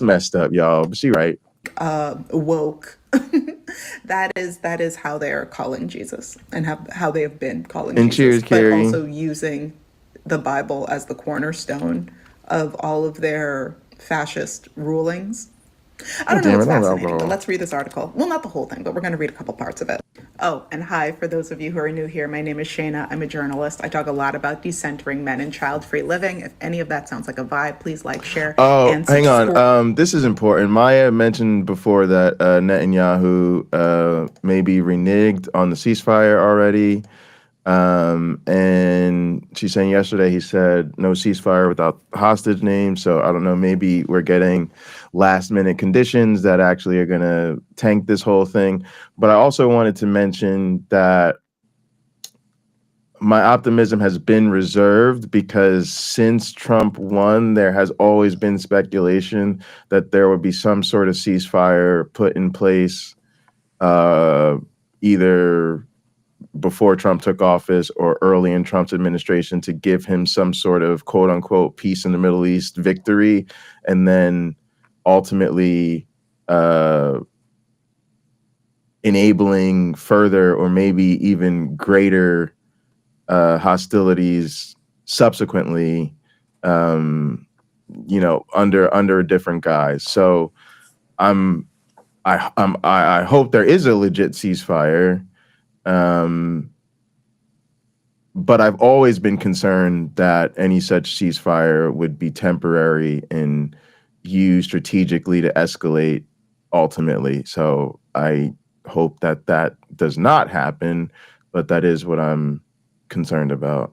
messed up, y'all. But she right. Woke. That is how they're calling Jesus and how they have been calling And cheers, Jesus, but Carrie. also using the Bible as the cornerstone of all of their fascist rulings. I don't know, Damn it's it, I love fascinating, but alcohol. let's read this article. Well, not the whole thing, but we're going to read a couple parts of it. Oh, and hi, for those of you who are new here, my name is Shayna. I'm a journalist. I talk a lot about decentering men and child-free living. If any of that sounds like a vibe, please like, share, Oh, and hang subscribe. on. This is important. Maya mentioned before that Netanyahu maybe reneged on the ceasefire already. And she's saying yesterday he said no ceasefire without hostage names. So I don't know, maybe we're getting last minute conditions that actually are going to tank this whole thing. But I also wanted to mention that my optimism has been reserved because since Trump won, there has always been speculation that there would be some sort of ceasefire put in place, either before Trump took office or early in Trump's administration, to give him some sort of quote unquote peace in the Middle East victory. And then ultimately enabling further or maybe even greater hostilities subsequently, under a different guise. So I hope there is a legit ceasefire. But I've always been concerned that any such ceasefire would be temporary and used strategically to escalate ultimately. So I hope that does not happen, but that is what I'm concerned about.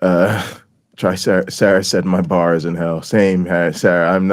Sarah said my bar is in hell. Same, Sarah. I'm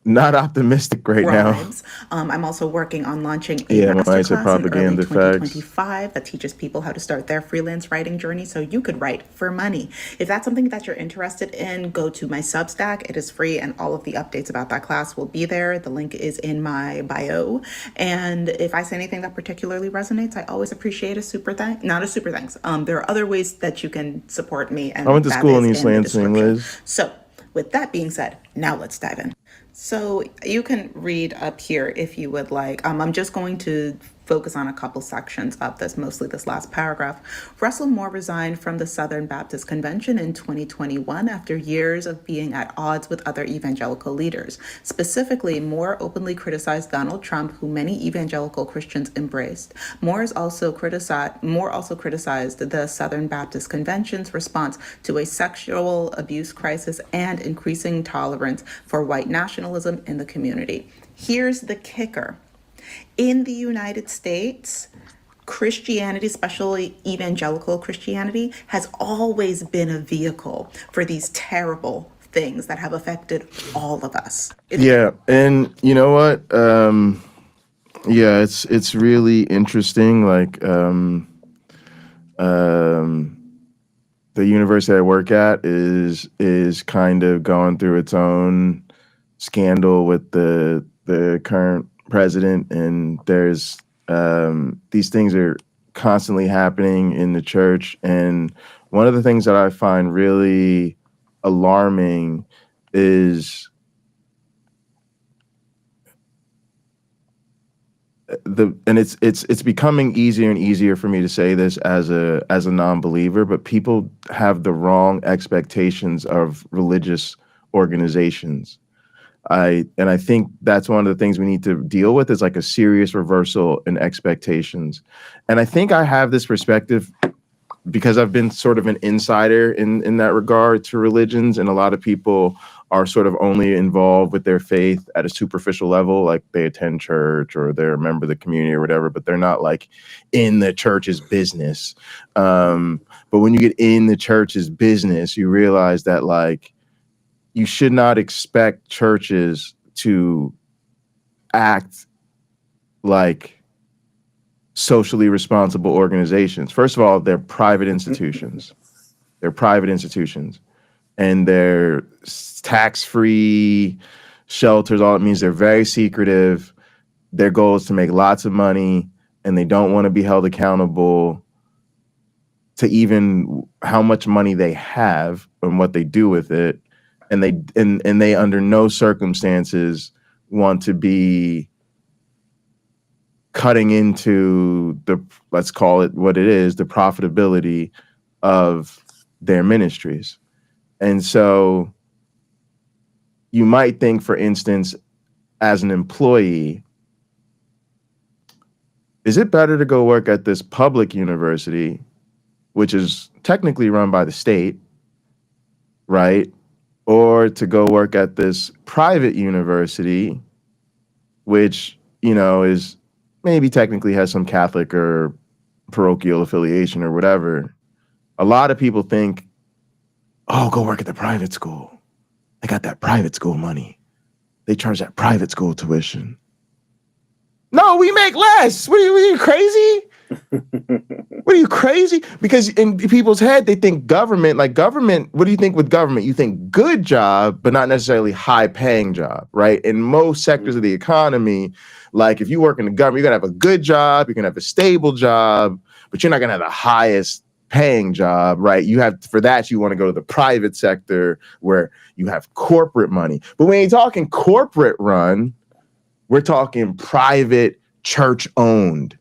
not optimistic right now. I'm also working on launching a Yeah, masterclass in early propaganda facts. 2025 that teaches people how to start their freelance writing journey so you could write for money. If that's something that you're interested in, go to my Substack. It is free, and all of the updates about that class will be there. The link is in my bio. And if I say anything that particularly resonates, I always appreciate a super thanks. Not a super thanks. There are other ways that you can support me, and I went to that school in is East in the Lansing, description. Liz. So with that being said, now let's dive in. So you can read up here if you would like. I'm just going to focus on a couple sections of this, mostly this last paragraph. Russell Moore resigned from the Southern Baptist Convention in 2021 after years of being at odds with other evangelical leaders. Specifically, Moore openly criticized Donald Trump, who many evangelical Christians embraced. Moore also criticized the Southern Baptist Convention's response to a sexual abuse crisis and increasing tolerance for white nationalism in the community. Here's the kicker. In the United States, Christianity, especially evangelical Christianity, has always been a vehicle for these terrible things that have affected all of us. Yeah, and you know what? Yeah, it's really interesting. Like, the university I work at is kind of going through its own scandal with the current president, and there's these things are constantly happening in the church. And one of the things that I find really alarming is it's becoming easier and easier for me to say this as a non-believer, but people have the wrong expectations of religious organizations. I think that's one of the things we need to deal with, is like a serious reversal in expectations. And I think I have this perspective because I've been sort of an insider in that regard to religions, and a lot of people are sort of only involved with their faith at a superficial level, like they attend church or they're a member of the community or whatever, but they're not like in the church's business. But when you get in the church's business, you realize that like you should not expect churches to act like socially responsible organizations. First of all, they're private institutions. They're private institutions, and they're tax-free shelters. All it means, they're very secretive. Their goal is to make lots of money, and they don't want to be held accountable to even how much money they have and what they do with it. And they under no circumstances want to be cutting into the, let's call it what it is, the profitability of their ministries. And so you might think, for instance, as an employee, is it better to go work at this public university, which is technically run by the state, right? Or to go work at this private university, which, you know, is maybe technically has some Catholic or parochial affiliation or whatever. A lot of people think, oh, go work at the private school. They got that private school money. They charge that private school tuition. No, we make less. What are you crazy? What are you, crazy? Because in people's head, they think government, like government, what do you think with government? You think good job, but not necessarily high paying job, right? In most sectors of the economy, like if you work in the government, you're gonna have a good job, you're gonna have a stable job, but you're not gonna have the highest paying job, right? You have, for that, you want to go to the private sector where you have corporate money. But when you're talking corporate run, we're talking private church owned.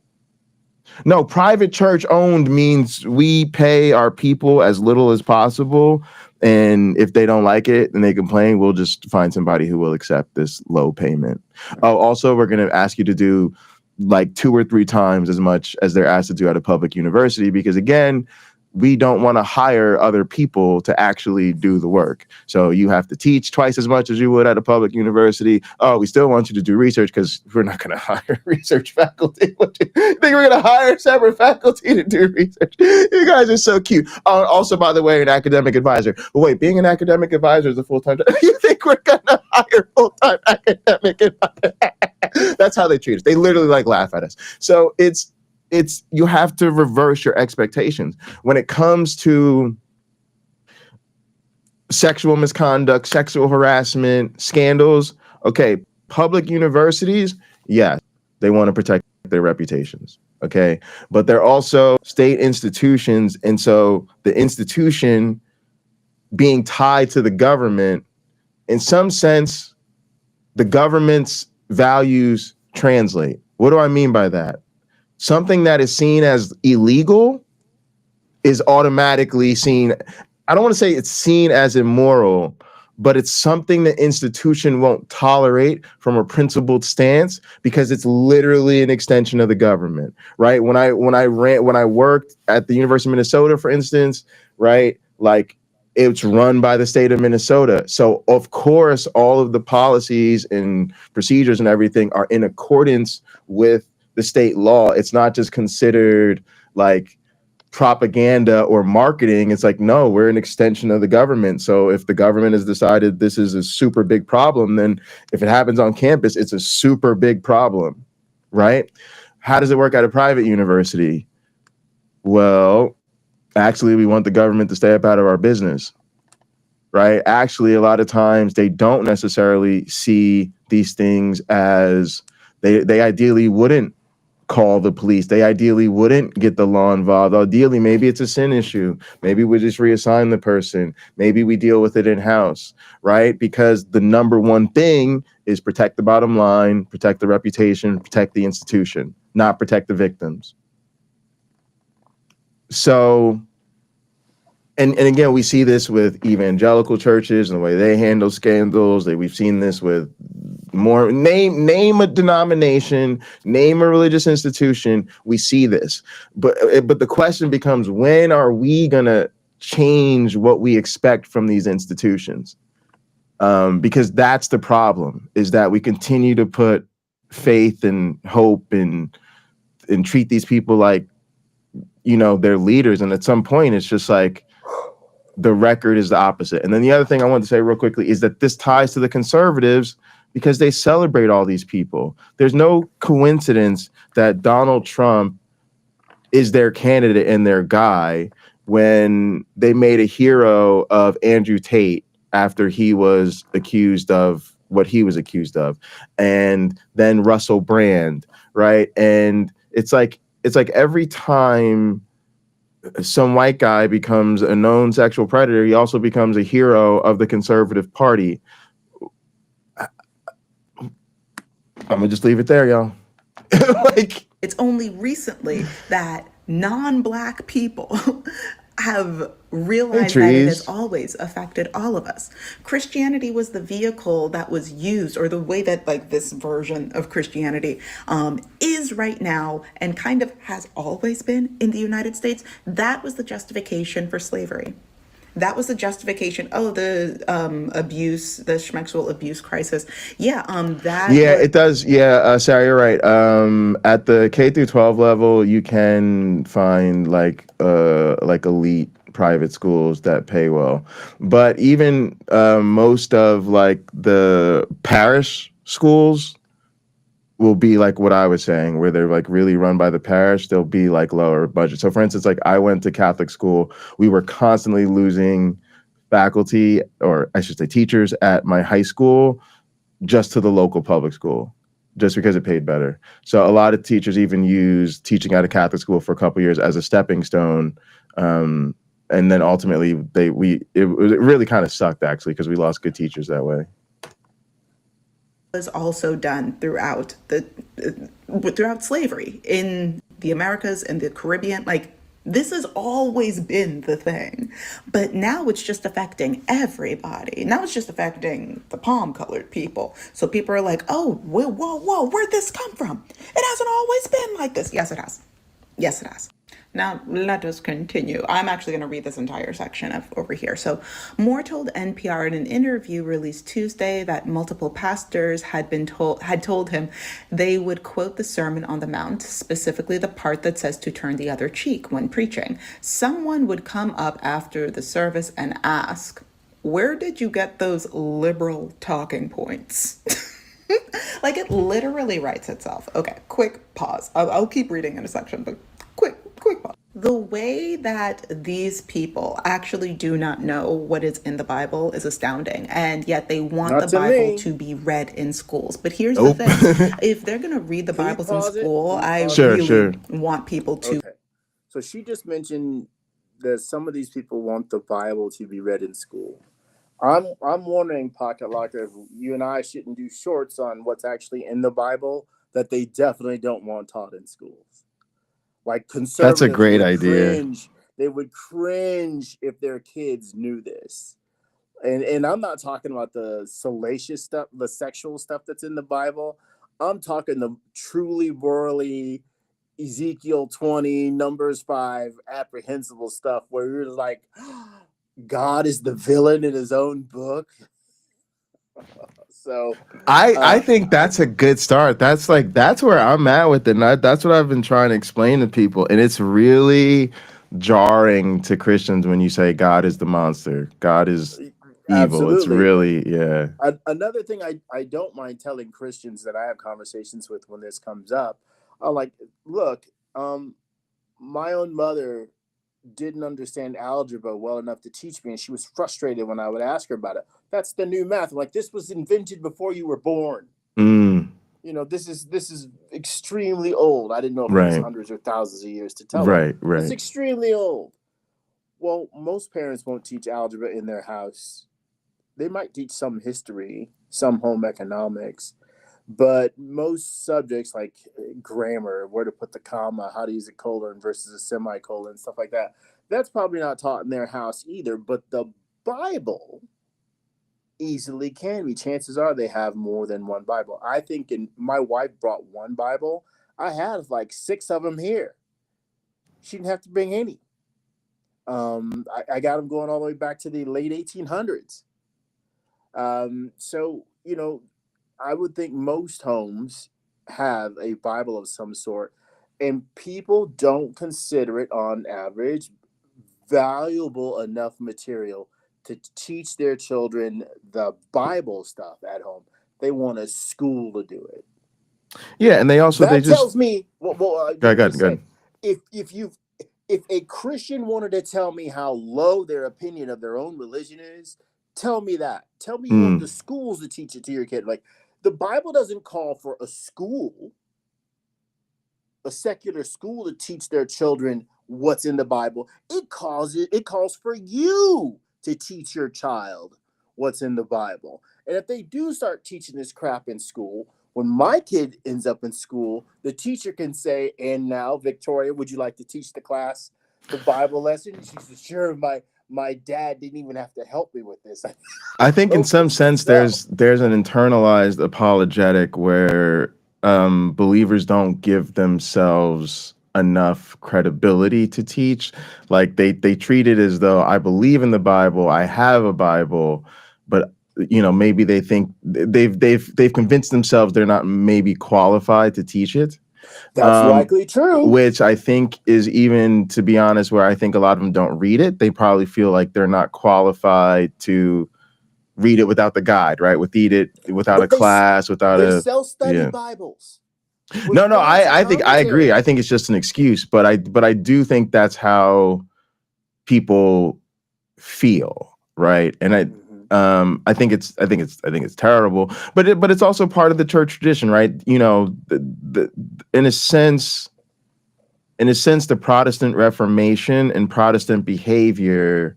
No, private church owned means we pay our people as little as possible. And if they don't like it and they complain, we'll just find somebody who will accept this low payment. Oh, also, we're going to ask you to do like 2 or 3 times as much as they're asked to do at a public university, because again, we don't want to hire other people to actually do the work. So you have to teach twice as much as you would at a public university. Oh, we still want you to do research because we're not going to hire research faculty. What do you think we're going to hire separate faculty to do research? You guys are so cute. Also, by the way, an academic advisor. But wait, being an academic advisor is a full-time job. You think we're going to hire full-time academic advisor? That's how they treat us. They literally like laugh at us. So it's you have to reverse your expectations when it comes to sexual misconduct, sexual harassment, scandals. Okay, public universities, yeah, they want to protect their reputations. Okay, but they're also state institutions, and so the institution being tied to the government, in some sense, the government's values translate. What do I mean by that? Something that is seen as illegal is automatically seen. I don't want to say it's seen as immoral, but it's something the institution won't tolerate from a principled stance because it's literally an extension of the government, right? When I worked at the University of Minnesota, for instance, right, like it's run by the state of Minnesota. So of course, all of the policies and procedures and everything are in accordance with the state law. It's not just considered like propaganda or marketing. It's like, no, we're an extension of the government. So if the government has decided this is a super big problem, then if it happens on campus, it's a super big problem, right? How does it work at a private university? Well, actually, we want the government to stay up out of our business, right? Actually, a lot of times they don't necessarily see these things as they ideally wouldn't call the police. They ideally wouldn't get the law involved. Ideally, maybe it's a sin issue. Maybe we just reassign the person. Maybe we deal with it in-house, right? Because the number one thing is protect the bottom line, protect the reputation, protect the institution, not protect the victims. So, and again, we see this with evangelical churches and the way they handle scandals. We've seen this with more name a denomination, name a religious institution. We see this, but the question becomes, when are we gonna change what we expect from these institutions? Because that's the problem, is that we continue to put faith and hope and treat these people like, you know, they're leaders, and at some point it's just like the record is the opposite. And then the other thing I want to say real quickly is that this ties to the conservatives because they celebrate all these people. There's no coincidence that Donald Trump is their candidate and their guy when they made a hero of Andrew Tate after he was accused of what he was accused of, and then Russell Brand, right? And it's like every time some white guy becomes a known sexual predator, he also becomes a hero of the conservative party. I'm gonna just leave it there, y'all. Like, It's only recently that non-black people have realized that it has trees. always affected all of us. Christianity was the vehicle that was used, or the way that like this version of Christianity is right now and kind of has always been in the United States. That was the justification for slavery. That was the justification. Oh, the abuse, the sexual abuse crisis. Yeah, that Yeah, was. it does. Yeah, Sarah, you're right. At the K through 12 level, you can find like elite private schools that pay well, but even most of like the parish schools will be like what I was saying, where they're like really run by the parish. They'll be like lower budget. So, for instance, like I went to Catholic school. We were constantly losing faculty, or I should say teachers, at my high school just to the local public school, just because it paid better. So a lot of teachers even use teaching at a Catholic school for a couple of years as a stepping stone. And then ultimately it really kind of sucked, actually, because we lost good teachers that way. Was also done throughout throughout slavery in the Americas and the Caribbean. Like, this has always been the thing, but now it's just affecting everybody. Now it's just affecting the palm-colored people. So people are like, "Oh, whoa, where'd this come from? It hasn't always been like this." Yes, it has. Yes, it has. Now, let us continue. I'm actually going to read this entire section over here. So, Moore told NPR in an interview released Tuesday that multiple pastors had told him they would quote the Sermon on the Mount, specifically the part that says to turn the other cheek when preaching. Someone would come up after the service and ask, "Where did you get those liberal talking points?" Like, it literally writes itself. Okay, quick pause. I'll keep reading in a section, but quick pause. The way that these people actually do not know what is in the Bible is astounding, and yet they want Not the to Bible me. to be read in schools. But here's the Nope. thing: if they're gonna read the Can you Bibles in pause it? school, Can you I pause Sure, it? really sure. want people to. Okay. So she just mentioned that some of these people want the Bible to be read in school. I'm wondering, Pocket Locker, if you and I shouldn't do shorts on what's actually in the Bible that they definitely don't want taught in schools. Like That's a conservatives great would idea. cringe. They would cringe if their kids knew this. And I'm not talking about the salacious stuff, the sexual stuff that's in the Bible. I'm talking the truly morally Ezekiel 20, Numbers 5, apprehensible stuff where you're like, God is the villain in his own book. So I think that's a good start. That's where I'm at with it. And that's what I've been trying to explain to people. And it's really jarring to Christians when you say God is the monster. God is evil. It's absolutely. really, yeah. Another thing I don't mind telling Christians that I have conversations with when this comes up, I'm like, look, my own mother didn't understand algebra well enough to teach me, and she was frustrated when I would ask her about it. That's the new math. I'm like, this was invented before you were born. Mm, You know, this is extremely old. I didn't know if it was right. hundreds or thousands of years to tell her. Right. It's Right. extremely old. Well, most parents won't teach algebra in their house. They might teach some history, some home economics, but most subjects like grammar, where to put the comma, how to use a colon versus a semicolon, stuff like that, that's probably not taught in their house either. But the Bible easily can be. Chances are they have more than one Bible. I think my wife brought one Bible. I have like 6 of them here. She didn't have to bring any. I got them going all the way back to the late 1800s. So, you know, I would think most homes have a Bible of some sort, and people don't consider it on average valuable enough material to teach their children the Bible stuff at home. They want a school to do it. Yeah. And they That just, tells me, well, go let me ahead. say, if a Christian wanted to tell me how low their opinion of their own religion is, tell me that. Tell me you want the schools to teach it to your kid. Like, the Bible doesn't call for a school, a secular school, to teach their children what's in the Bible. It calls for you to teach your child what's in the Bible. And if they do start teaching this crap in school, when my kid ends up in school, the teacher can say, "And now, Victoria, would you like to teach the class the Bible lesson?" She says, "Sure, my dad didn't even have to help me with this." I think in some sense there's an internalized apologetic where believers don't give themselves enough credibility to teach. Like they treat it as though I believe in the Bible, I have a Bible, but you know, maybe they think they've convinced themselves they're not maybe qualified to teach it. That's likely true. Which I think is, even to be honest, where I think a lot of them don't read it. They probably feel like they're not qualified to read it without the guide, right? Without a class, without a self-study Bibles. No, I think I agree. I think it's just an excuse, but I do think that's how people feel, right? And I think it's terrible, but it's also part of the church tradition, right? You know, in a sense, the Protestant Reformation and Protestant behavior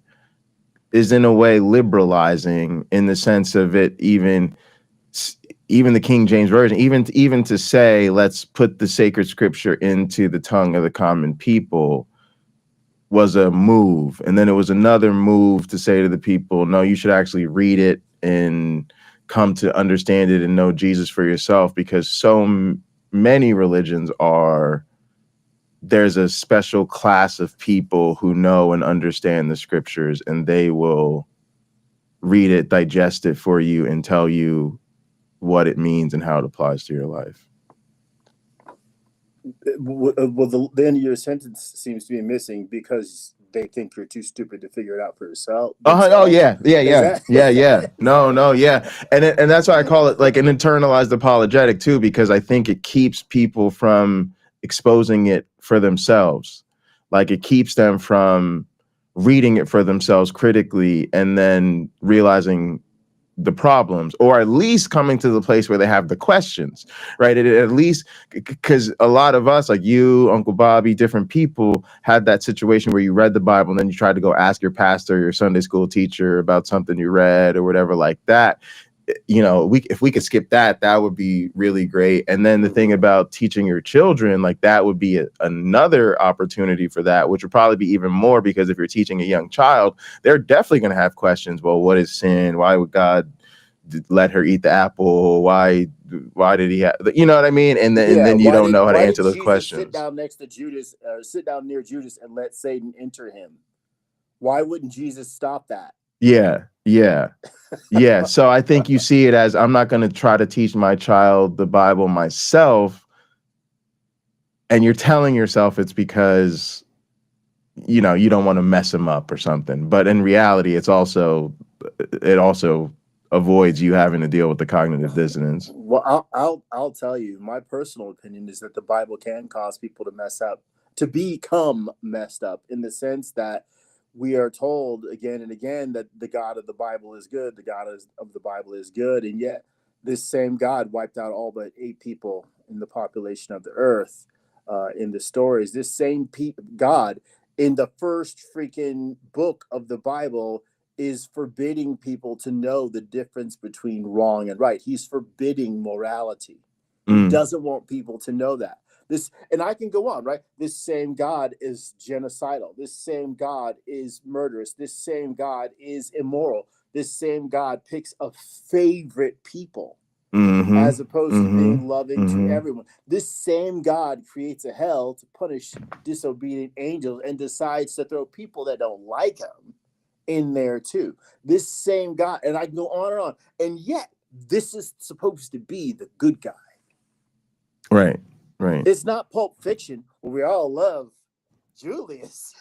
is in a way liberalizing, in the sense of it, even the King James Version, even to say, let's put the sacred scripture into the tongue of the common people, was a move. And then it was another move to say to the people, no, you should actually read it and come to understand it and know Jesus for yourself, because so many religions there's a special class of people who know and understand the scriptures, and they will read it, digest it for you, and tell you what it means and how it applies to your life. Well, the end of your sentence seems to be missing, because they think you're too stupid to figure it out for yourself. Oh yeah. No, yeah. And that's why I call it like an internalized apologetic too, because I think it keeps people from exposing it for themselves. Like, it keeps them from reading it for themselves critically and then realizing the problems, or at least coming to the place where they have the questions, right? At least, because a lot of us, like you, Uncle Bobby, different people, had that situation where you read the Bible and then you tried to go ask your pastor, your Sunday school teacher about something you read or whatever like that. you know, if we could skip that, that would be really great. And then the thing about teaching your children, like that would be another opportunity for that, which would probably be even more, because if you're teaching a young child, they're definitely going to have questions. Well, what is sin? Why would God let her eat the apple? Why did he have, you know what I mean? And then you don't know how to answer those questions. Sit down next to Judas, sit down near Judas, and let Satan enter him. Why wouldn't Jesus stop that? Yeah. So I think you see it as, I'm not going to try to teach my child the Bible myself. And you're telling yourself it's because, you know, you don't want to mess him up or something. But in reality, it also avoids you having to deal with the cognitive dissonance. Well, I'll tell you, my personal opinion is that the Bible can cause people to mess up, to become messed up, in the sense that we are told again and again that the God of the Bible is good, the God of the Bible is good, and yet this same God wiped out all but 8 people in the population of the earth in the stories. This same God in the first freaking book of the Bible is forbidding people to know the difference between wrong and right. He's forbidding morality. He doesn't want people to know that. And I can go on, right? This same God is genocidal. This same God is murderous. This same God is immoral. This same God picks a favorite people as opposed to being loving to everyone. This same God creates a hell to punish disobedient angels and decides to throw people that don't like him in there too. This same God, and I can go on and on. And yet, this is supposed to be the good guy. Right. It's not Pulp Fiction where we all love Julius,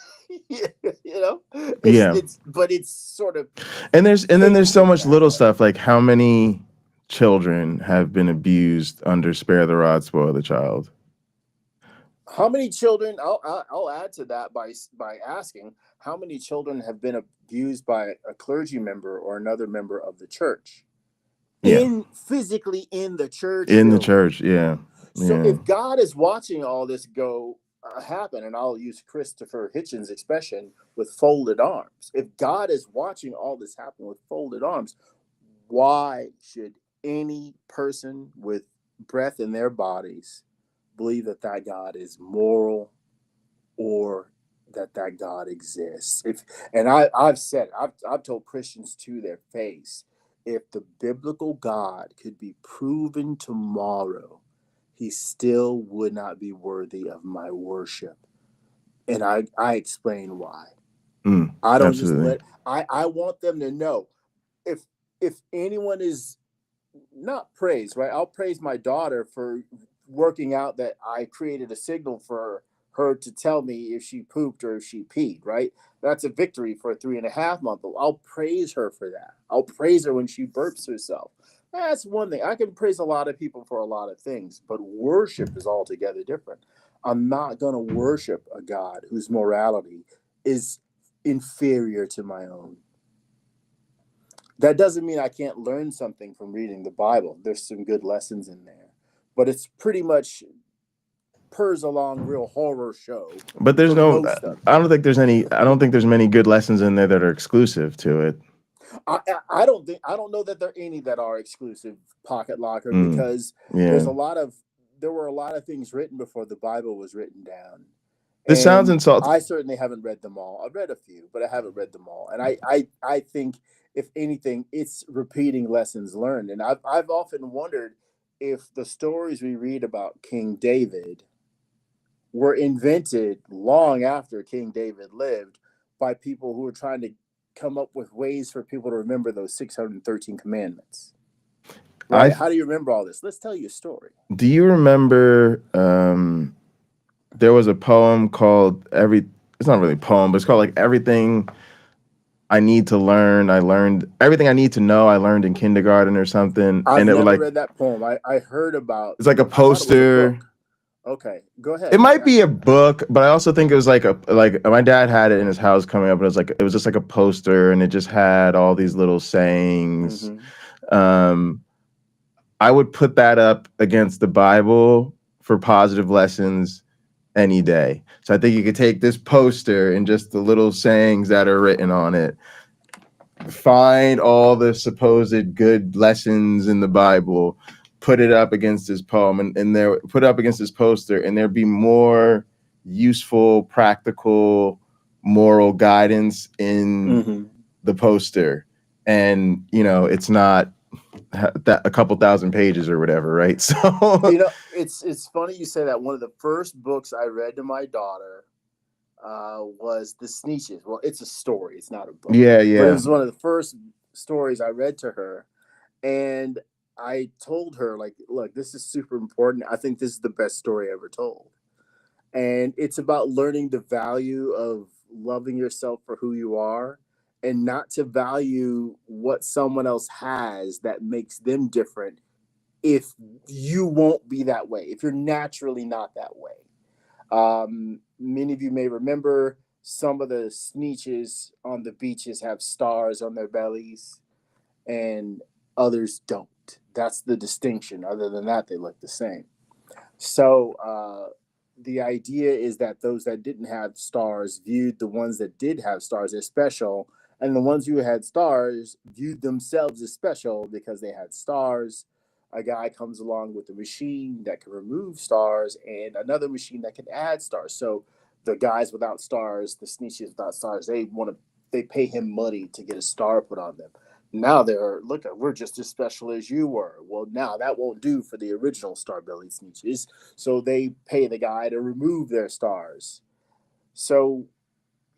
you know. But it's sort of. And then there's so much little stuff, like how many children have been abused under spare the rod, spoil the child. How many children? I'll add to that by asking how many children have been abused by a clergy member or another member of the church, physically in the church. In the church, yeah. So if God is watching all this happen, and I'll use Christopher Hitchens' expression, with folded arms. If God is watching all this happen with folded arms, why should any person with breath in their bodies believe that God is moral or that God exists? I've told Christians to their face, if the biblical God could be proven tomorrow, he still would not be worthy of my worship. And I explain why. I don't absolutely. I want them to know, if anyone is not praised, right? I'll praise my daughter for working out that I created a signal for her to tell me if she pooped or if she peed, right? That's a victory for a 3.5-month-old. I'll praise her for that. I'll praise her when she burps herself. That's one thing. I can praise a lot of people for a lot of things, but worship is altogether different. I'm not going to worship a God whose morality is inferior to my own. That doesn't mean I can't learn something from reading the Bible. There's some good lessons in there, but it's pretty much purrs along real horror show. But there's I don't think there's many good lessons in there that are exclusive to it. I don't know that there are any that are exclusive, Pocket Locker, because there were a lot of things written before the Bible was written down. This sounds insulting. I certainly haven't read them all. I've read a few, but I haven't read them all. And I think, if anything, it's repeating lessons learned. And I've often wondered if the stories we read about King David were invented long after King David lived by people who were trying to come up with ways for people to remember those 613 commandments. Right? How do you remember all this? Let's tell you a story. Do you remember there was a poem called it's not really a poem, but it's called like Everything I Need to Learn. Everything I Need to Know I learned in kindergarten or something. I've never read that poem. I heard about. It's like a poster. Okay, go ahead. It might be a book, but I also think it was like my dad had it in his house coming up, and it was just like a poster, and it just had all these little sayings. I would put that up against the Bible for positive lessons any day. So I think you could take this poster and just the little sayings that are written on it find all the supposed good lessons in the Bible, put it up against his poem, and there put up against his poster, and there'd be more useful, practical, moral guidance in Hmm. the poster. And it's not that a couple thousand pages or whatever, right? So It's funny you say that. One of the first books I read to my daughter was The Sneetches. Well, it's a story. It's not a book. yeah, But it yeah. was one of the first stories I read to her. And I told her, like, look, this is super important. I think this is the best story ever told. And it's about learning the value of loving yourself for who you are and not to value what someone else has that makes them different if you won't be that way, if you're naturally not that way. Many of you may remember some of the Sneetches on the beaches have stars on their bellies and others don't. That's the distinction. Other than that, they look the same. So the idea is that those that didn't have stars viewed the ones that did have stars as special, and the ones who had stars viewed themselves as special because they had stars. A guy comes along with a machine that can remove stars and another machine that can add stars. So the guys without stars, the Sneetches without stars, they pay him money to get a star put on them. Now they're look at we're just as special as you were. Well, now that won't do for the original Starbelly Sneetches, so they pay the guy to remove their stars. So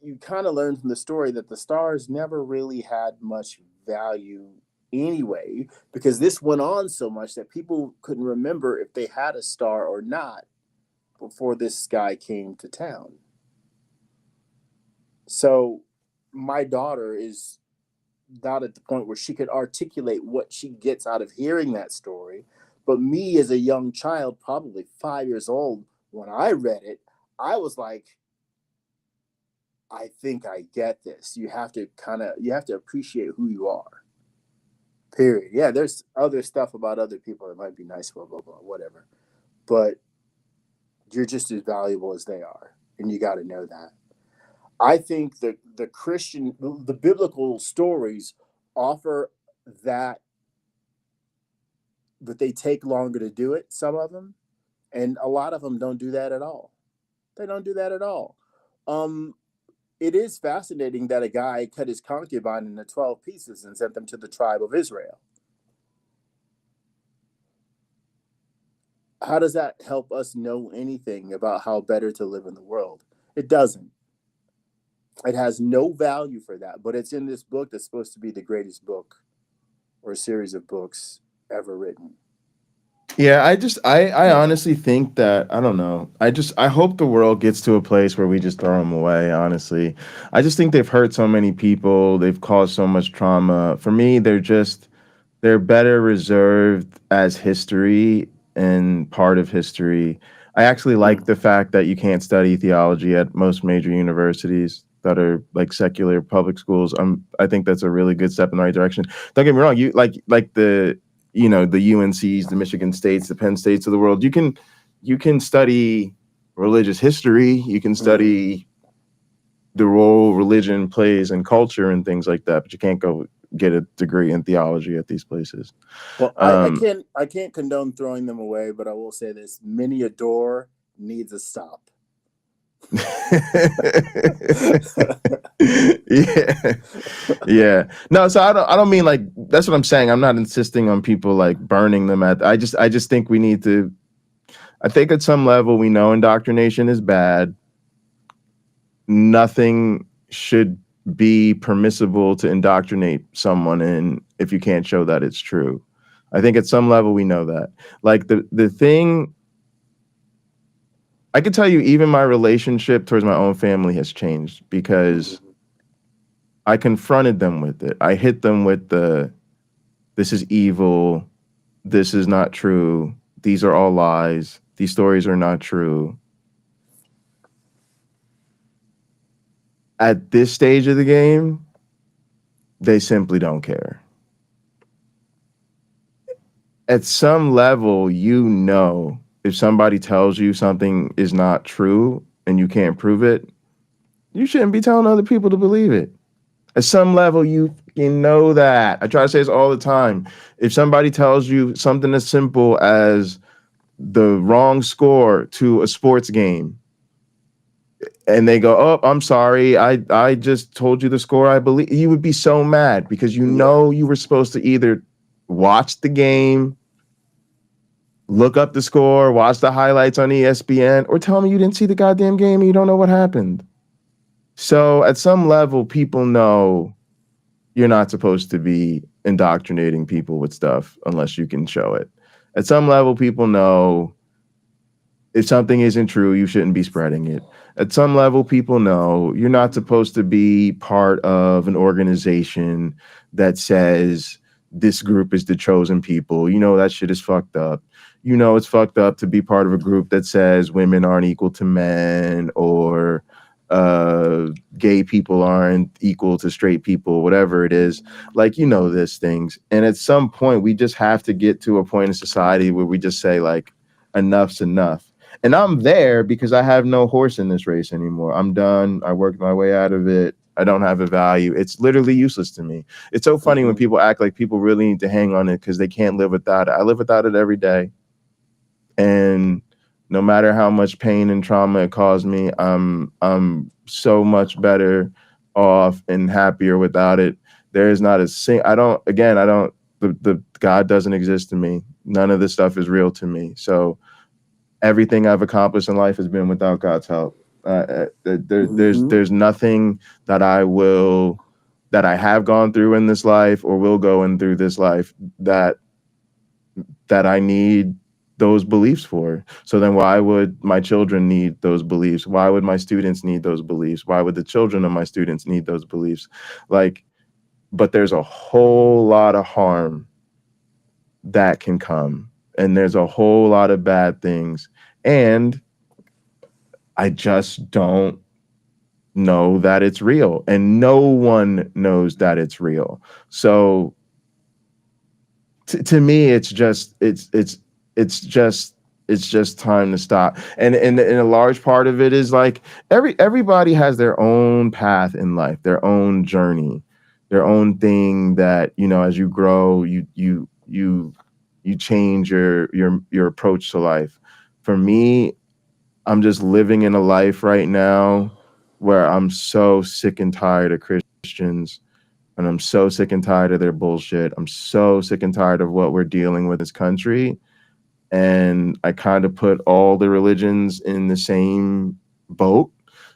you kind of learn from the story that the stars never really had much value anyway, because this went on so much that people couldn't remember if they had a star or not before this guy came to town. So my daughter is not at the point where she could articulate what she gets out of hearing that story. But me as a young child, probably 5 years old, when I read it, I was like, I think I get this. You have to appreciate who you are. Period. Yeah, there's other stuff about other people that might be nice, blah, blah, blah, whatever. But you're just as valuable as they are. And you got to know that. I think that the biblical stories offer that, but they take longer to do it, some of them. And a lot of them don't do that at all. They don't do that at all. Um, it is fascinating that a guy cut his concubine into 12 pieces and sent them to the tribe of Israel. How does that help us know anything about how better to live in the world? It doesn't. It has no value for that, but it's in this book that's supposed to be the greatest book or series of books ever written. Yeah, I honestly think that I don't know. I hope the world gets to a place where we just throw them away, honestly. I just think they've hurt so many people, they've caused so much trauma. For me, they're better reserved as history and part of history. I actually like the fact that you can't study theology at most major universities that are like secular public schools. I think that's a really good step in the right direction. Don't get me wrong, you like the UNCs, the Michigan States, the Penn States of the world. You can study religious history, you can study the role religion plays in culture and things like that, but you can't go get a degree in theology at these places. Well, I can't condone throwing them away, but I will say this: many a door needs a stop. Yeah, yeah. No, so I don't mean like that's what I'm saying. I'm not insisting on people like burning them at. I just think we need to. I think at some level we know indoctrination is bad. Nothing should be permissible to indoctrinate someone in if you can't show that it's true. I think at some level we know that. Like the thing I can tell you, even my relationship towards my own family has changed because I confronted them with it. I hit them with this is evil, this is not true, these are all lies, these stories are not true. At this stage of the game, they simply don't care. At some level, if somebody tells you something is not true and you can't prove it, you shouldn't be telling other people to believe it. At some level, you fucking know that. I try to say this all the time. If somebody tells you something as simple as the wrong score to a sports game, and they go, "Oh, I'm sorry. I just told you the score. I believe," you would be so mad because you know you were supposed to either watch the game, look up the score, watch the highlights on ESPN, or tell me you didn't see the goddamn game and you don't know what happened. So at some level, people know you're not supposed to be indoctrinating people with stuff unless you can show it. At some level, people know if something isn't true, you shouldn't be spreading it. At some level, people know you're not supposed to be part of an organization that says this group is the chosen people. You know, that shit is fucked up. You know, it's fucked up to be part of a group that says women aren't equal to men, or gay people aren't equal to straight people, whatever it is. Like, you know, these things. And at some point, we just have to get to a point in society where we just say, like, enough's enough. And I'm there because I have no horse in this race anymore. I'm done. I worked my way out of it. I don't have a value. It's literally useless to me. It's so funny when people act like people really need to hang on it because they can't live without it. I live without it every day. And no matter how much pain and trauma it caused me, I'm so much better off and happier without it. There is not a the God doesn't exist to me. None of this stuff is real to me. So everything I've accomplished in life has been without God's help. There's nothing that I have gone through in this life or will go in through this life that I need those beliefs for. So then why would my children need those beliefs? Why would my students need those beliefs? Why would the children of my students need those beliefs? Like, but there's a whole lot of harm that can come, and there's a whole lot of bad things. And I just don't know that it's real, and no one knows that it's real. So to me, it's just time to stop. And a large part of it is like everybody has their own path in life, their own journey, their own thing that, you know, as you grow, you change your approach to life. For me, I'm just living in a life right now where I'm so sick and tired of Christians, and I'm so sick and tired of their bullshit. I'm so sick and tired of what we're dealing with in this country. And I kind of put all the religions in the same boat.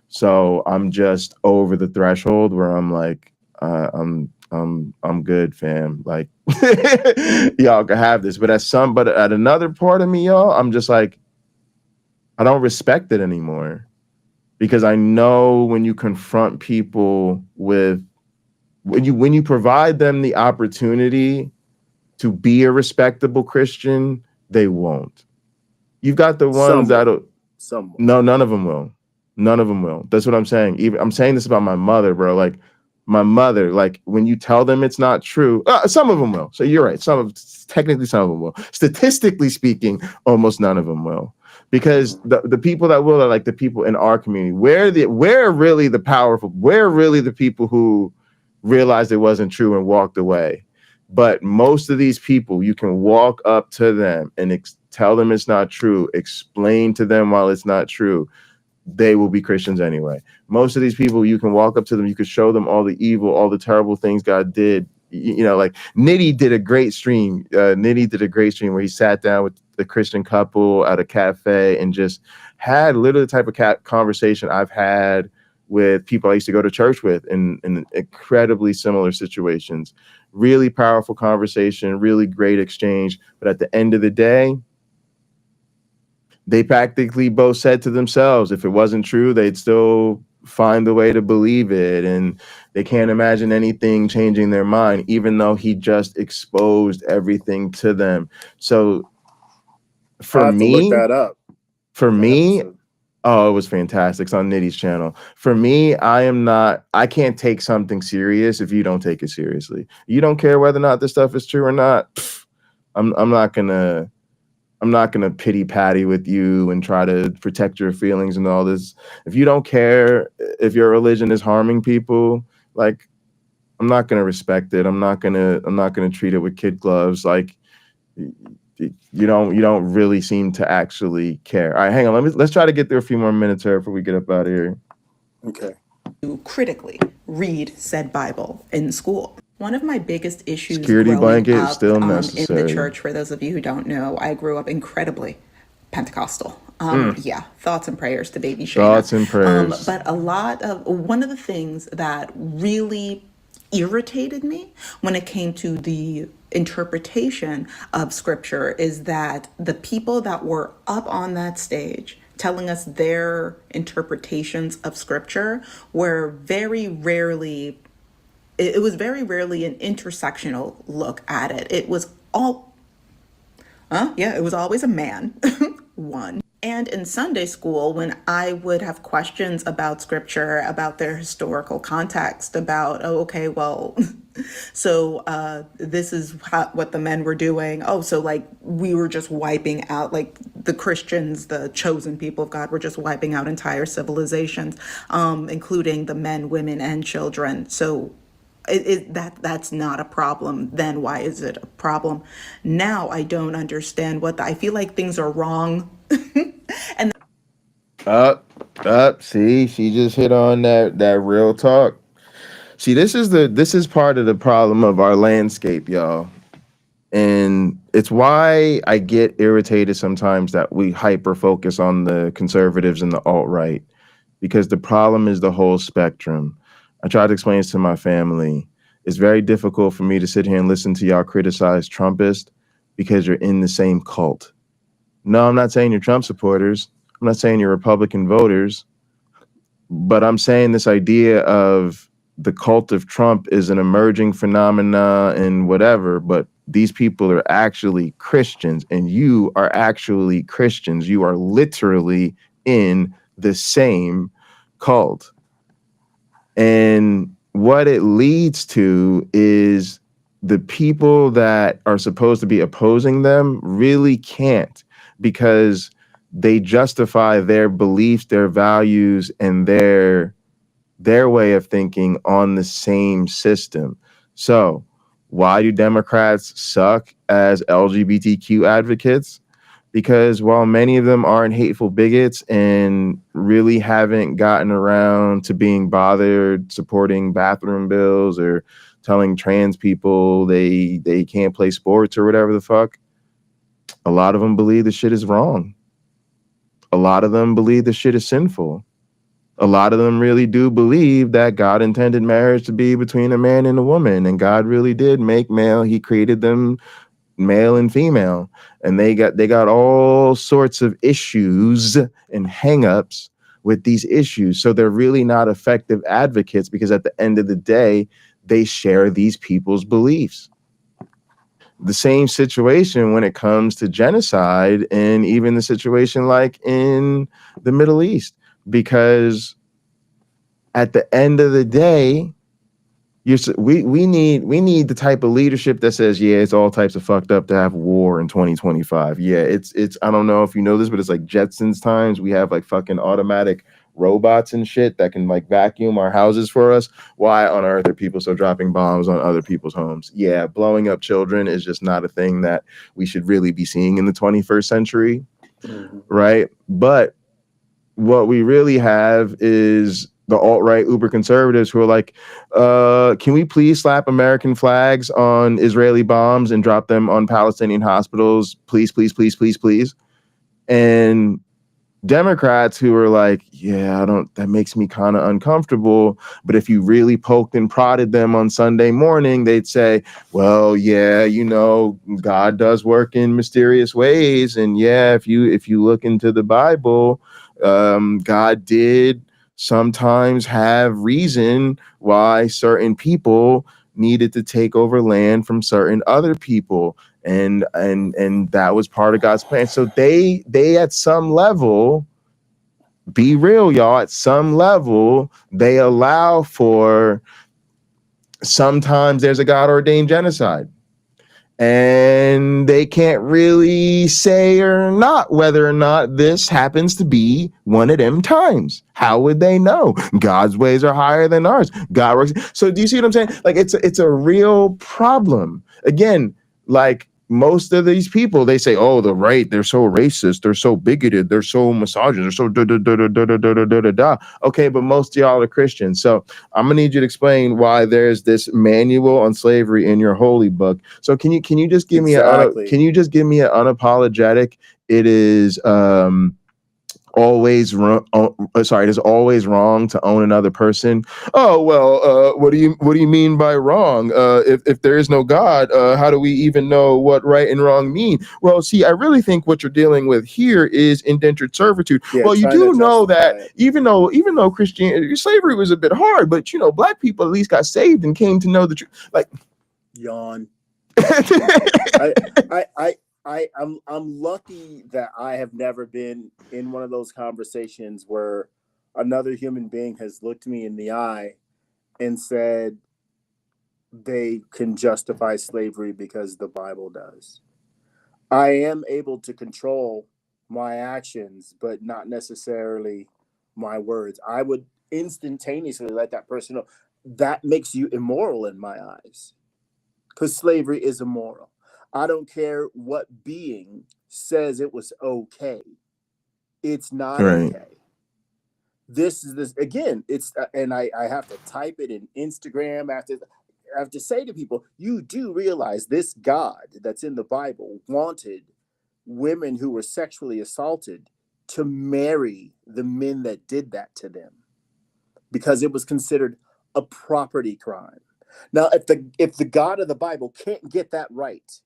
So I'm just over the threshold where I'm like, I'm good, fam. Like, y'all can have this. But at another part of me, y'all, I'm just like, I don't respect it anymore, because I know when you confront people with, when you provide them the opportunity to be a respectable Christian, they won't. You've got the ones that'll. No, none of them will. None of them will. That's what I'm saying. Even I'm saying this about my mother, bro. Like, my mother, like, when you tell them it's not true, some of them will. So you're right. Technically some of them will. Statistically speaking, almost none of them will. Because the people that will are like the people in our community. Where really the powerful, where really the people who realized it wasn't true and walked away. But most of these people, you can walk up to them and tell them it's not true, explain to them while it's not true, they will be Christians anyway. Most of these people, you can walk up to them, you can show them all the evil, all the terrible things God did. You know, like Nitty did a great stream. Nitty did a great stream where he sat down with the Christian couple at a cafe and just had literally the type of conversation I've had with people I used to go to church with in incredibly similar situations. Really powerful conversation, really great exchange. But at the end of the day, they practically both said to themselves, if it wasn't true, they'd still find a way to believe it. And they can't imagine anything changing their mind, even though he just exposed everything to them. So for me, look that up. Oh, it was fantastic. It's on Nitty's channel. For me, I can't take something serious if you don't take it seriously. You don't care whether or not this stuff is true or not. I'm not gonna pity patty with you and try to protect your feelings and all this. If you don't care if your religion is harming people, like, not gonna respect it. I'm not gonna treat it with kid gloves. Like you don't really seem to actually care. All right, hang on. Let's try to get through a few more minutes here before we get up out of here. Okay. To critically read said Bible in school. One of my biggest issues Security growing blanket up still in the necessary. church, for those of you who don't know, I grew up incredibly Pentecostal. Yeah, thoughts and prayers to baby Shayna. Thoughts and prayers. But one of the things that really irritated me when it came to the interpretation of scripture is that the people that were up on that stage telling us their interpretations of scripture were very rarely, it was very rarely an intersectional look at it. It was it was always a man. One. And in Sunday school, when I would have questions about scripture, about their historical context, about, oh, okay, well, so this is what the men were doing. Oh, so like we were just wiping out, like the Christians, the chosen people of God, were just wiping out entire civilizations, including the men, women, and children. So that's not a problem. Then why is it a problem? Now I don't understand I feel like things are wrong. And Up. See, she just hit on that real talk. See, this is part of the problem of our landscape, y'all. And it's why I get irritated sometimes that we hyper focus on the conservatives and the alt-right, because the problem is the whole spectrum. I try to explain this to my family. It's very difficult for me to sit here and listen to y'all criticize Trumpists because you're in the same cult. No, I'm not saying you're Trump supporters. I'm not saying you're Republican voters. But I'm saying this idea of the cult of Trump is an emerging phenomena and whatever, but these people are actually Christians, and you are actually Christians. You are literally in the same cult. And what it leads to is the people that are supposed to be opposing them really can't, because they justify their beliefs, their values, and their way of thinking on the same system. So why do Democrats suck as LGBTQ advocates? Because while many of them aren't hateful bigots and really haven't gotten around to being bothered supporting bathroom bills or telling trans people they can't play sports or whatever the fuck, a lot of them believe the shit is wrong. A lot of them believe the shit is sinful. A lot of them really do believe that God intended marriage to be between a man and a woman, and God really did make male. He created them male and female, and they got all sorts of issues and hangups with these issues. So they're really not effective advocates, because at the end of the day, they share these people's beliefs. The same situation when it comes to genocide, and even the situation like in the Middle East, because at the end of the day, we need the type of leadership that says, yeah, it's all types of fucked up to have war in 2025. Yeah, it's I don't know if you know this, but it's like Jetsons times. We have like fucking automatic robots and shit that can like vacuum our houses for us. Why on earth are people still dropping bombs on other people's homes? Yeah, blowing up children is just not a thing that we should really be seeing in the 21st century, right? But what we really have is the alt-right uber conservatives who are like, can we please slap American flags on Israeli bombs and drop them on Palestinian hospitals? Please, please, please, please, please. And Democrats who are like, yeah, that makes me kind of uncomfortable. But if you really poked and prodded them on Sunday morning, they'd say, well, yeah, God does work in mysterious ways. And yeah, if you look into the Bible, God did sometimes have reason why certain people needed to take over land from certain other people, and that was part of God's plan. So they at some level, be real, y'all, at some level they allow for sometimes there's a God ordained genocide. and they can't really say or not whether or not this happens to be one of them times. How would they know? God's ways are higher than ours. God works. So do you see what I'm saying? Like it's a real problem. Again, like most of these people, they say, oh, the right, they're so racist, they're so bigoted, they're so misogynist, they're so da da da da da da da da da da. Okay, but most of y'all are Christians. So I'm gonna need you to explain why there's this manual on slavery in your holy book. So can you just give me Exactly. can you just give me an unapologetic? It is always wrong. Sorry, it is always wrong to own another person. Oh well, what do you mean by wrong? If there is no God, how do we even know what right and wrong mean? Well, see, I really think what you're dealing with here is indentured servitude. Yeah, well, you trying to do know that justify it. even though Christianity slavery was a bit hard, but you know, black people at least got saved and came to know the truth. Like, Yawn. I'm lucky that I have never been in one of those conversations where another human being has looked me in the eye and said they can justify slavery because the Bible does. I am able to control my actions, but not necessarily my words. I would instantaneously let that person know that makes you immoral in my eyes, because slavery is immoral. I don't care what being says it was okay. It's not right. okay. This is this again. It's and I have to type it in Instagram. I have to say to people, you do realize this God that's in the Bible wanted women who were sexually assaulted to marry the men that did that to them, because it was considered a property crime. Now, if the God of the Bible can't get that right,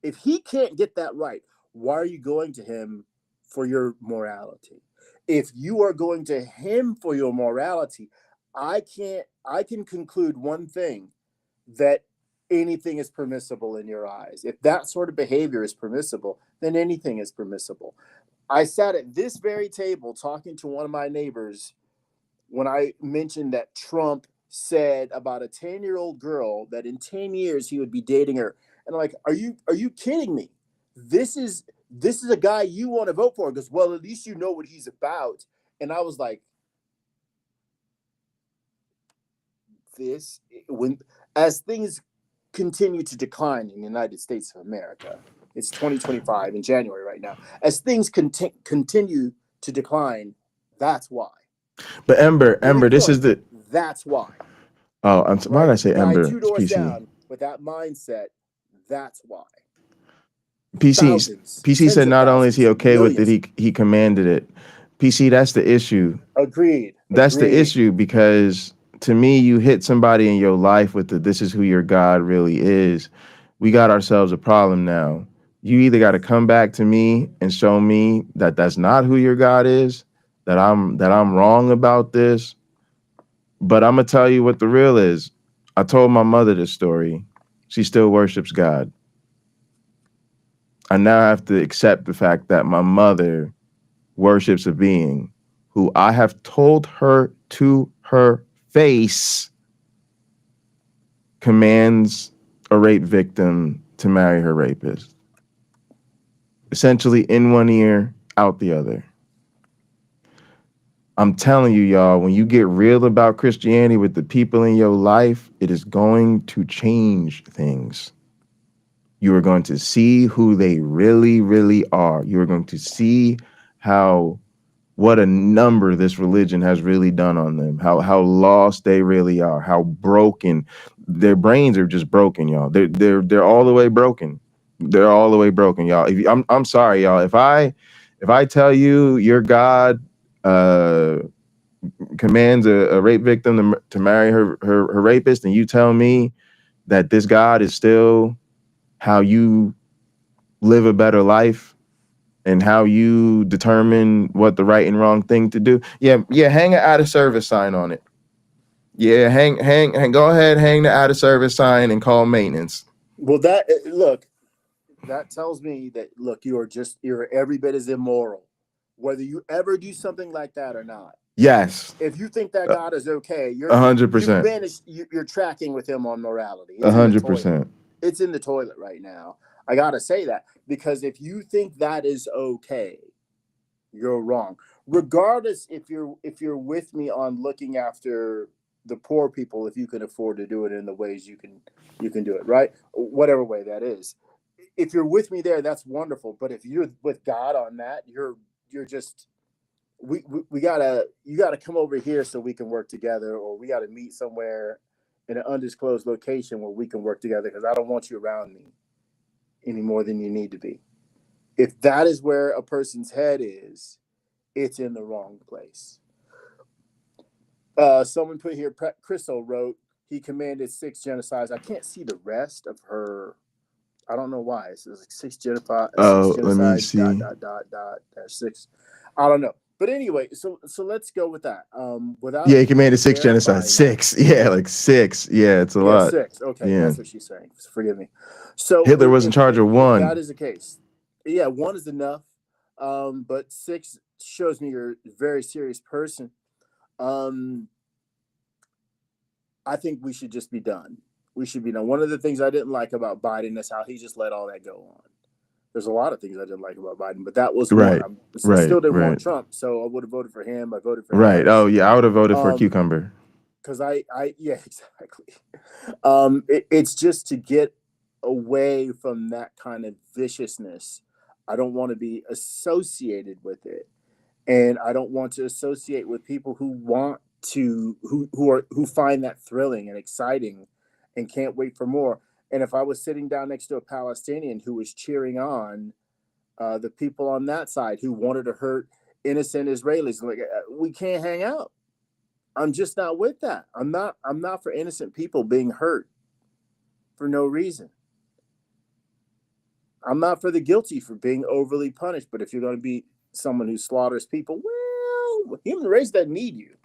if he can't get that right, why are you going to him for your morality? If you are going to him for your morality, I can conclude one thing, that anything is permissible in your eyes. If that sort of behavior is permissible, then anything is permissible. I sat at this very table talking to one of my neighbors when I mentioned that Trump said about a 10-year-old girl that in 10 years he would be dating her. And I'm like, are you kidding me? This is a guy you want to vote for. He goes, well, at least you know what he's about. And I was like, as things continue to decline in the United States of America, it's 2025 in January right now. As things continue to decline, that's why. But Ember, this is the. That's why. Oh, why did I say The guy Ember? 2 It's doors PC. down with that mindset, that's why. PC Tens said of not only is he thousands, okay with it, millions. he commanded it. PC, that's the issue. Agreed. That's the issue, because to me, you hit somebody in your life with this is who your God really is. We got ourselves a problem now. You either got to come back to me and show me that that's not who your God is, that I'm wrong about this. But I'm gonna tell you what the real is. I told my mother this story. She still worships God. I now have to accept the fact that my mother worships a being who I have told her to her face commands a rape victim to marry her rapist. Essentially in one ear, out the other. I'm telling you, y'all, when you get real about Christianity with the people in your life, it is going to change things. You are going to see who they really, really are. You are going to see what a number this religion has really done on them, how lost they really are, how broken their brains are. Just broken, y'all. They're all the way broken. They're all the way broken, y'all. I'm sorry, y'all. If I tell you your God commands a rape victim to marry her rapist, and you tell me that this God is still how you live a better life and how you determine what the right and wrong thing to do. Yeah, hang an out of service sign on it. Yeah, hang, go ahead, hang the out of service sign and call maintenance. Well, that tells me that, look, you're every bit as immoral, whether you ever do something like that or not. Yes. If you think that God is okay, you're 100%. you're tracking with him on morality. 100%. It's in the toilet right now. I gotta say that, because if you think that is okay, you're wrong. Regardless, if you're with me on looking after the poor people, if you can afford to do it in the ways you can do it, right? Whatever way that is. If you're with me there, that's wonderful. But if you're with God on that, you're just we gotta you gotta come over here so we can work together, or we gotta meet somewhere in an undisclosed location where we can work together, because I don't want you around me any more than you need to be. If that is where a person's head is, it's in the wrong place. Someone put here, Crystal wrote, he commanded 6 genocides. I can't see the rest of her. I don't know why. It says like 6 genocides, Oh, let me see. .. I don't know. But anyway, so let's go with that. Without Yeah, he commanded 6 genocides. verifying 6. Yeah, like 6. Yeah, it's a yeah, lot. 6. Okay, Yeah. that's what she's saying. Forgive me. So Hitler was in charge of if 1. that is the case, yeah, 1 is enough. But 6 shows me you're a very serious person. I think we should just be done. We should be done. One of the things I didn't like about Biden is how he just let all that go on. There's a lot of things I didn't like about Biden, but that was Right. one. I Right. still didn't Right. want Trump, so I would have voted for him. I voted for Right. Harris. Oh, yeah, I would have voted for Cucumber. Because yeah, exactly. It's just to get away from that kind of viciousness. I don't want to be associated with it, and I don't want to associate with people who want to who find that thrilling and exciting and can't wait for more. And if I was sitting down next to a Palestinian who was cheering on the people on that side who wanted to hurt innocent Israelis, like, we can't hang out. I'm just not with that. I'm not for innocent people being hurt for no reason. I'm not for the guilty for being overly punished. But if you're going to be someone who slaughters people, well, human race doesn't need you.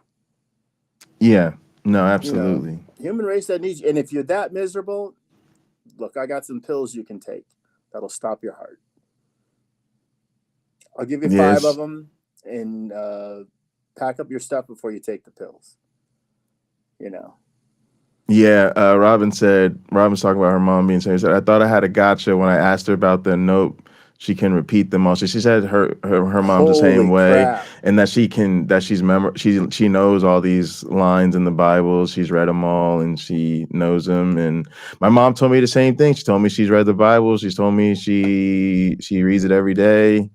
Yeah. No, absolutely. You know, human race doesn't need you. And if you're that miserable, look, I got some pills you can take that'll stop your heart. I'll give you 5 of them, and pack up your stuff before you take the pills. You know. Yeah, Robin's talking about her mom being serious. I thought I had a gotcha when I asked her about the note. She can repeat them all. So she said her mom's the same way, and that she knows all these lines in the Bible. She's read them all and she knows them. And my mom told me the same thing. She told me she's read the Bible. She's told me she reads it every day.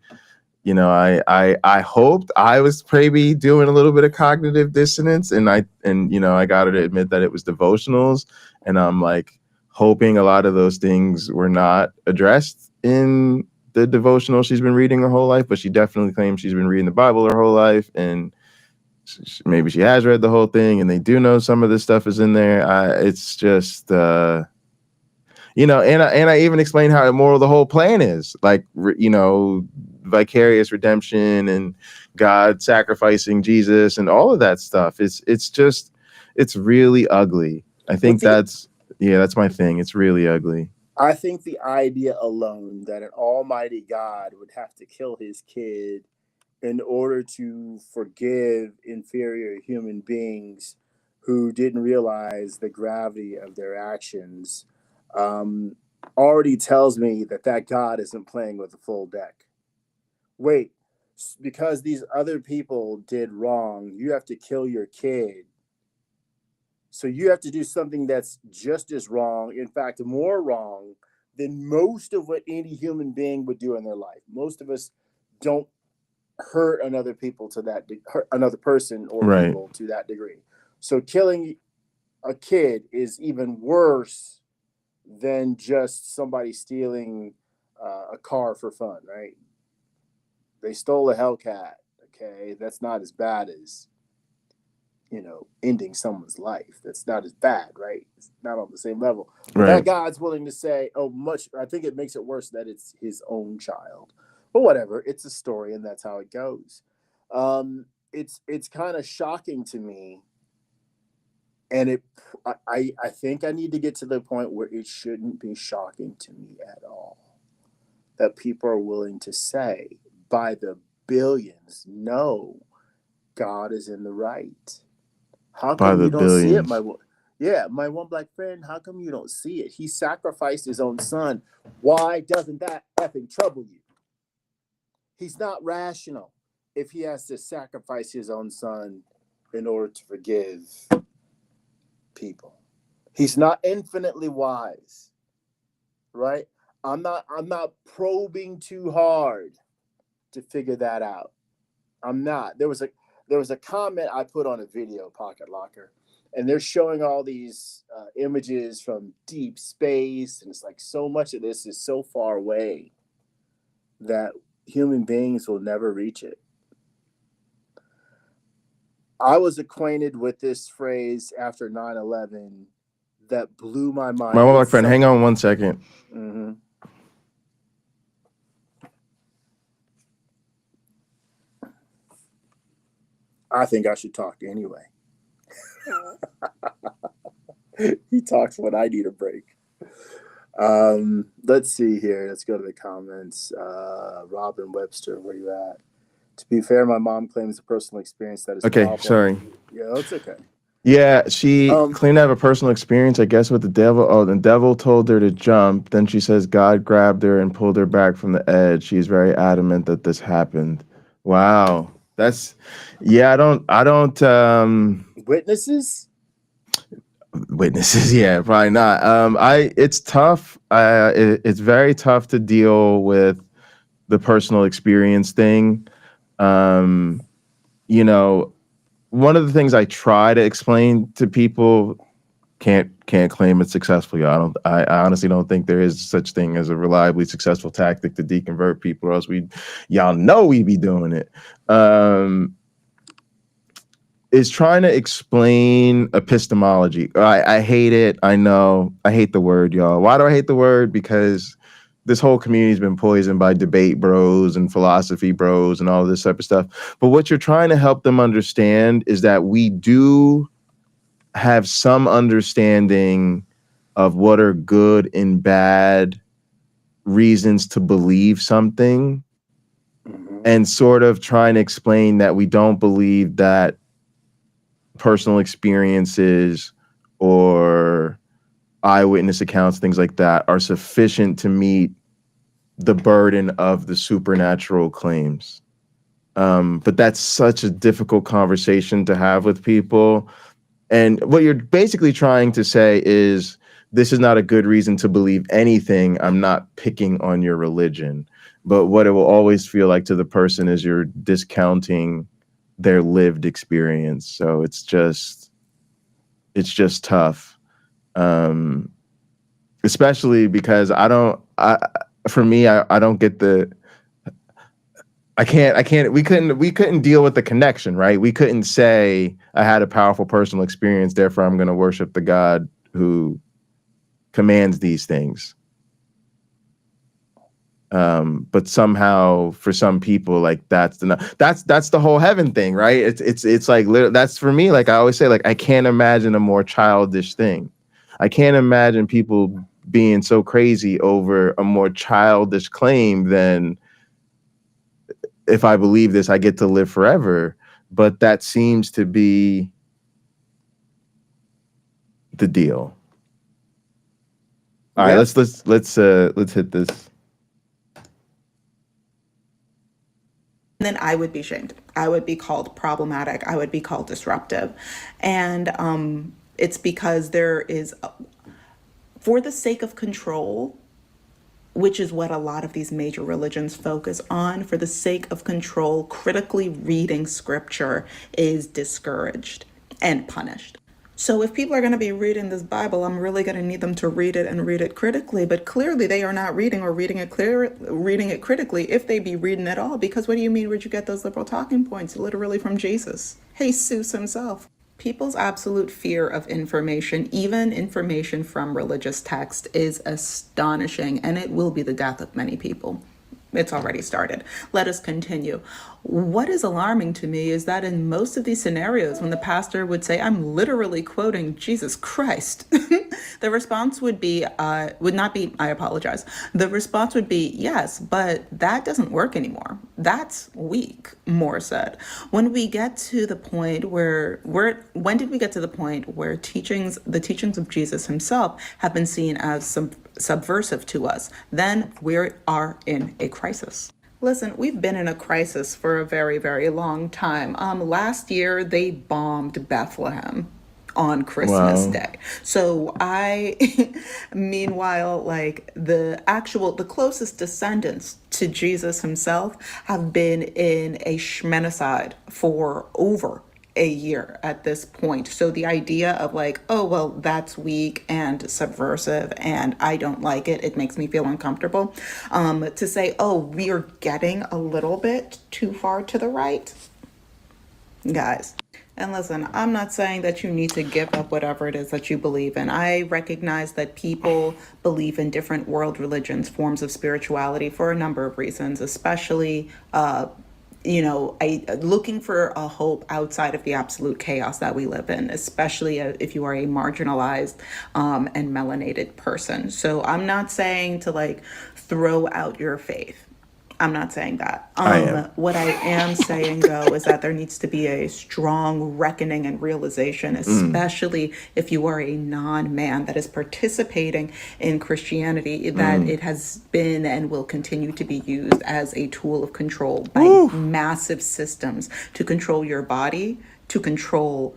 You know, I hoped I was maybe doing a little bit of cognitive dissonance, and I got her to admit that it was devotionals, and I'm like hoping a lot of those things were not addressed in the devotional she's been reading her whole life, but she definitely claims she's been reading the Bible her whole life, and maybe she has read the whole thing, and they do know some of this stuff is in there. It's just and I even explained how immoral the whole plan is, like, vicarious redemption and God sacrificing Jesus and all of that stuff. It's really ugly. I think that's my thing. It's really ugly. I think the idea alone that an almighty God would have to kill his kid in order to forgive inferior human beings who didn't realize the gravity of their actions already tells me that God isn't playing with a full deck. Wait, because these other people did wrong, you have to kill your kid. So you have to do something that's just as wrong, in fact, more wrong than most of what any human being would do in their life. Most of us don't hurt another person or people to that degree. So killing a kid is even worse than just somebody stealing a car for fun, right? They stole a Hellcat. Okay, that's not as bad as ending someone's life. That's not as bad, right? It's not on the same level. But that God's willing to say, I think it makes it worse that it's his own child. But whatever, it's a story, and that's how it goes. It's kind of shocking to me, and I think I need to get to the point where it shouldn't be shocking to me at all that people are willing to say by the billions, no, God is in the right. How come you don't see it, Yeah, my one black friend, how come you don't see it? He sacrificed his own son. Why doesn't that effing trouble you? He's not rational if he has to sacrifice his own son in order to forgive people. He's not infinitely wise, right? I'm not probing too hard to figure that out. I'm not. There was a comment I put on a video, Pocket Locker, and they're showing all these images from deep space, and it's like so much of this is so far away that human beings will never reach it. I was acquainted with this phrase after 9/11 that blew my mind. My one black friend, hang on 1 second. Mm-hmm. I think I should talk anyway. He talks when I need a break. Let's see here. Let's go to the comments. Robin Webster, where you at? To be fair, my mom claims a personal experience that is Okay, awful. sorry. Yeah, that's okay. Yeah, she claimed to have a personal experience, I guess, with the devil. Oh, the devil told her to jump. Then she says God grabbed her and pulled her back from the edge. She's very adamant that this happened. Wow. That's, yeah, I don't, Witnesses? witnesses. Yeah, probably not. It's tough. It's very tough to deal with the personal experience thing. You know, one of the things I try to explain to people, can't claim it's successful. Y'all. I honestly don't think there is such thing as a reliably successful tactic to deconvert people, or else y'all know we be doing it. Is trying to explain epistemology. I hate it. I know. I hate the word, y'all. Why do I hate the word? Because this whole community's been poisoned by debate bros and philosophy bros and all this type of stuff. But what you're trying to help them understand is that we do have some understanding of what are good and bad reasons to believe something, and sort of trying to explain that we don't believe that personal experiences or eyewitness accounts, things like that, are sufficient to meet the burden of the supernatural claims. But that's such a difficult conversation to have with people. And what you're basically trying to say is, this is not a good reason to believe anything. I'm not picking on your religion. But what it will always feel like to the person is you're discounting their lived experience. So it's just tough. Especially because for me, I don't get we couldn't deal with the connection, right? We couldn't say I had a powerful personal experience, therefore I'm going to worship the God who commands these things. But somehow for some people, like that's the whole heaven thing, right? It's like, that's for me. Like I always say, like, I can't imagine a more childish thing. I can't imagine people being so crazy over a more childish claim than, if I believe this, I get to live forever. But that seems to be the deal. All right, let's hit this. Then I would be shamed. I would be called problematic. I would be called disruptive. And it's because there is, for the sake of control, which is what a lot of these major religions focus on, for the sake of control, critically reading scripture is discouraged and punished. So if people are going to be reading this Bible, I'm really going to need them to read it and read it critically. But clearly they are not reading it critically, if they be reading at all. Because what do you mean, where'd you get those liberal talking points? Literally from Jesus, Jesus himself. People's absolute fear of information, even information from religious text, is astonishing, and it will be the death of many people. It's already started. Let us continue. What is alarming to me is that in most of these scenarios, when the pastor would say, I'm literally quoting Jesus Christ, the response would not be, I apologize. The response would be, yes, but that doesn't work anymore. That's weak, Moore said. When we get to the point when did we get to the point where the teachings of Jesus himself have been seen as subversive to us? Then we are in a crisis. Listen, we've been in a crisis for a very, very long time. Last year, they bombed Bethlehem on Christmas Wow. Day. So meanwhile, like the closest descendants to Jesus himself have been in a Shmenicide for over a year at this point. So the idea of like, oh, well, that's weak and subversive and I don't like it, it makes me feel uncomfortable. To say, oh, we are getting a little bit too far to the right, guys. And listen, I'm not saying that you need to give up whatever it is that you believe in. I recognize that people believe in different world religions, forms of spirituality for a number of reasons, especially looking for a hope outside of the absolute chaos that we live in, especially if you are a marginalized and melanated person. So I'm not saying to like throw out your faith. I'm not saying that. I am. What I am saying, though, is that there needs to be a strong reckoning and realization, Mm, especially if you are a non-man that is participating in Christianity, that mm. it has been and will continue to be used as a tool of control by Woo. massive systems to control your body, to control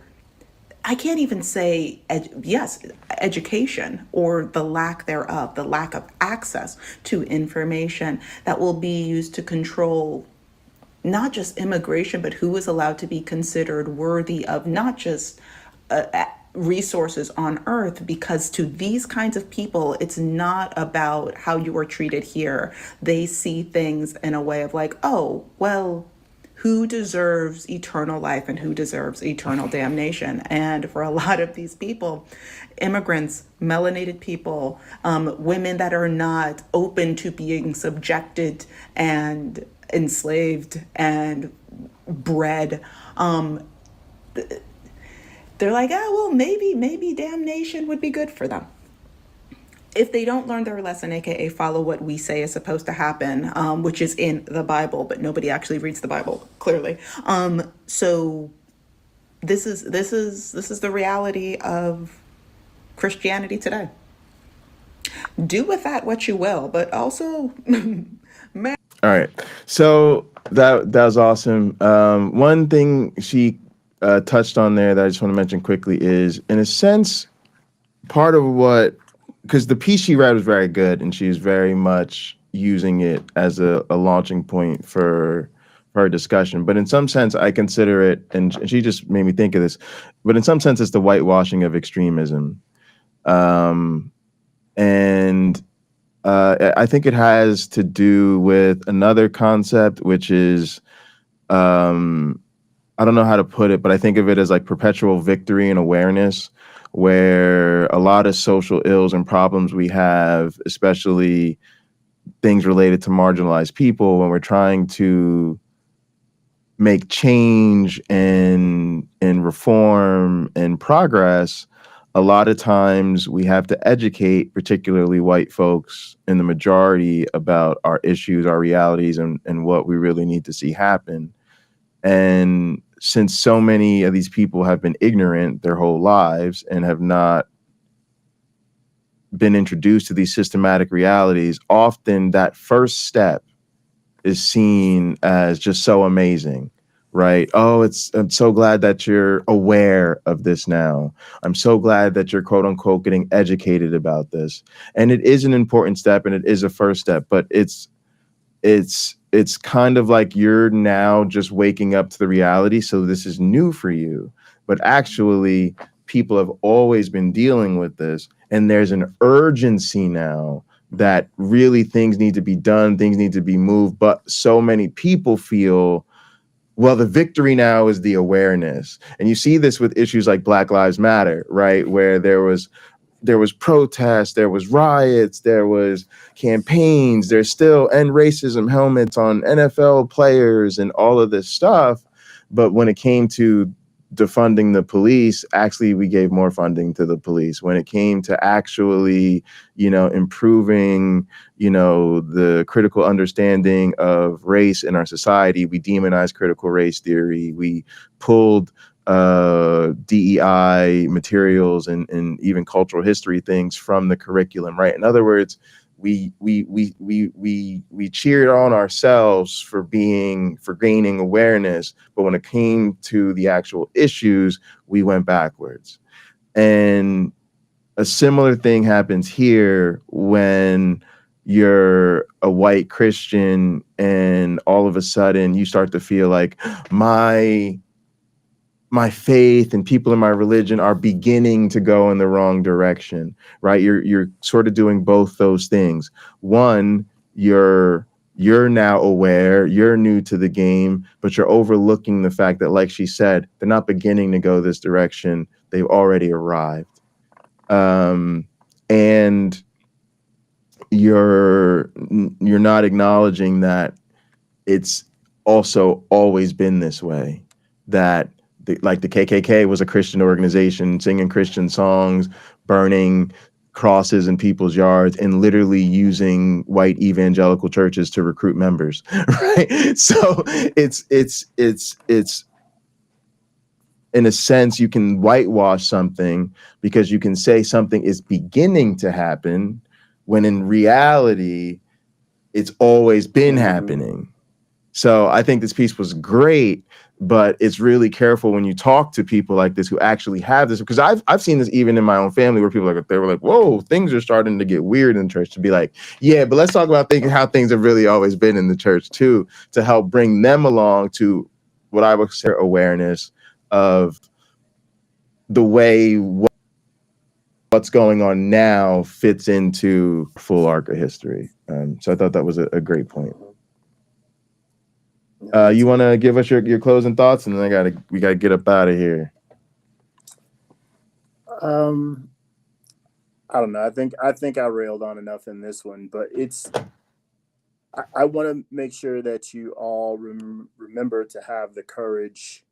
I can't even say, yes, education or the lack thereof, the lack of access to information that will be used to control not just immigration, but who is allowed to be considered worthy of not just resources on earth. Because to these kinds of people, it's not about how you are treated here. They see things in a way of like, oh, well, who deserves eternal life and who deserves eternal damnation. And for a lot of these people, immigrants, melanated people, women that are not open to being subjected and enslaved and bred, they're like, oh, well, maybe damnation would be good for them if they don't learn their lesson, aka follow what we say is supposed to happen, which is in the Bible, but nobody actually reads the Bible clearly. So this is the reality of Christianity today. Do with that what you will, but also, man. All right. So that was awesome. One thing she touched on there that I just want to mention quickly is, in a sense, part of what, because the piece she read was very good, and she's very much using it as a launching point for her discussion. But in some sense, I consider it, and she just made me think of this. But in some sense, it's the whitewashing of extremism, and I think it has to do with another concept, which is I don't know how to put it, but I think of it as like perpetual victory and awareness, where a lot of social ills and problems we have, especially things related to marginalized people, when we're trying to make change and reform and progress, a lot of times we have to educate, particularly white folks in the majority, about our issues, our realities, and what we really need to see happen. And since so many of these people have been ignorant their whole lives and have not been introduced to these systematic realities, often that first step is seen as just so amazing, right? Oh, I'm so glad that you're aware of this now. I'm so glad that you're quote unquote getting educated about this. And it is an important step and it is a first step, but it's kind of like you're now just waking up to the reality. So this is new for you, but actually people have always been dealing with this. And there's an urgency now that really things need to be done, things need to be moved. But so many people feel, well, the victory now is the awareness. And you see this with issues like Black Lives Matter, right? Where there was there was protests, there was riots, there was campaigns, there's still end racism helmets on NFL players and all of this stuff. But when it came to defunding the police, actually we gave more funding to the police. When it came to actually, improving, the critical understanding of race in our society, we demonized critical race theory. We pulled DEI materials and even cultural history things from the curriculum, right? In other words, we cheered on ourselves for gaining awareness, but when it came to the actual issues, we went backwards. And a similar thing happens here when you're a white Christian and all of a sudden you start to feel like my faith and people in my religion are beginning to go in the wrong direction, right? You're sort of doing both those things. One, you're now aware, you're new to the game, but you're overlooking the fact that, like she said, they're not beginning to go this direction. They've already arrived. And you're not acknowledging that it's also always been this way, that like the KKK was a Christian organization singing Christian songs, burning crosses in people's yards, and literally using white evangelical churches to recruit members, right? So it's in a sense, you can whitewash something because you can say something is beginning to happen when in reality, it's always been happening. So I think this piece was great, but it's really careful when you talk to people like this who actually have this, because I've seen this even in my own family where people they were like, whoa, things are starting to get weird in church, to be like, yeah, but let's talk about how things have really always been in the church too, to help bring them along to what I would say awareness of the way what's going on now fits into full arc of history. So I thought that was a great point. You want to give us your closing thoughts, and then we gotta get up out of here. I don't know. I think I railed on enough in this one, but I want to make sure that you all remember to have the courage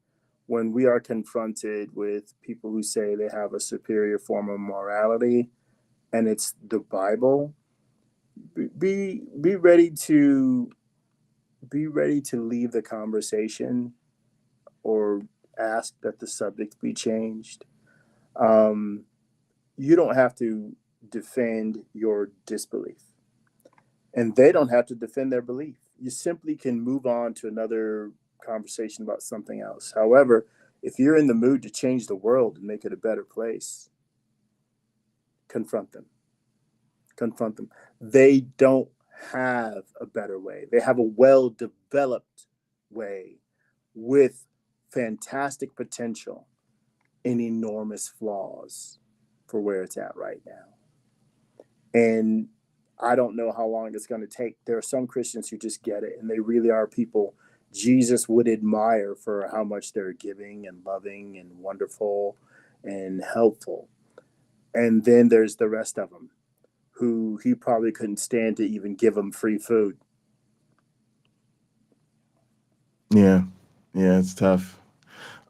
when we are confronted with people who say they have a superior form of morality, and it's the Bible. Be ready to leave the conversation or ask that the subject be changed. You don't have to defend your disbelief, and they don't have to defend their belief. You simply can move on to another conversation about something else. However, if you're in the mood to change the world and make it a better place, confront them. They don't have a better way. They have a well-developed way with fantastic potential and enormous flaws for where it's at right now. And I don't know how long it's going to take. There are some Christians who just get it, and they really are people Jesus would admire for how much they're giving and loving and wonderful and helpful. And then there's the rest of them who he probably couldn't stand to even give them free food. Yeah, it's tough.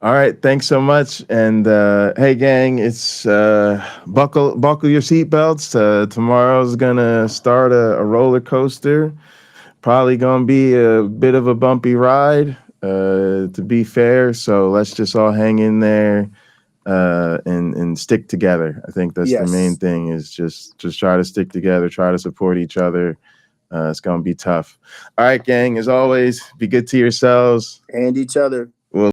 All right, thanks so much. And hey, gang, it's buckle your seatbelts. Tomorrow's gonna start a roller coaster. Probably gonna be a bit of a bumpy ride, to be fair. So let's just all hang in there and stick together. I think that's the main thing, is just try to stick together, try to support each other. It's gonna be tough. All right, gang, as always, be good to yourselves and each other.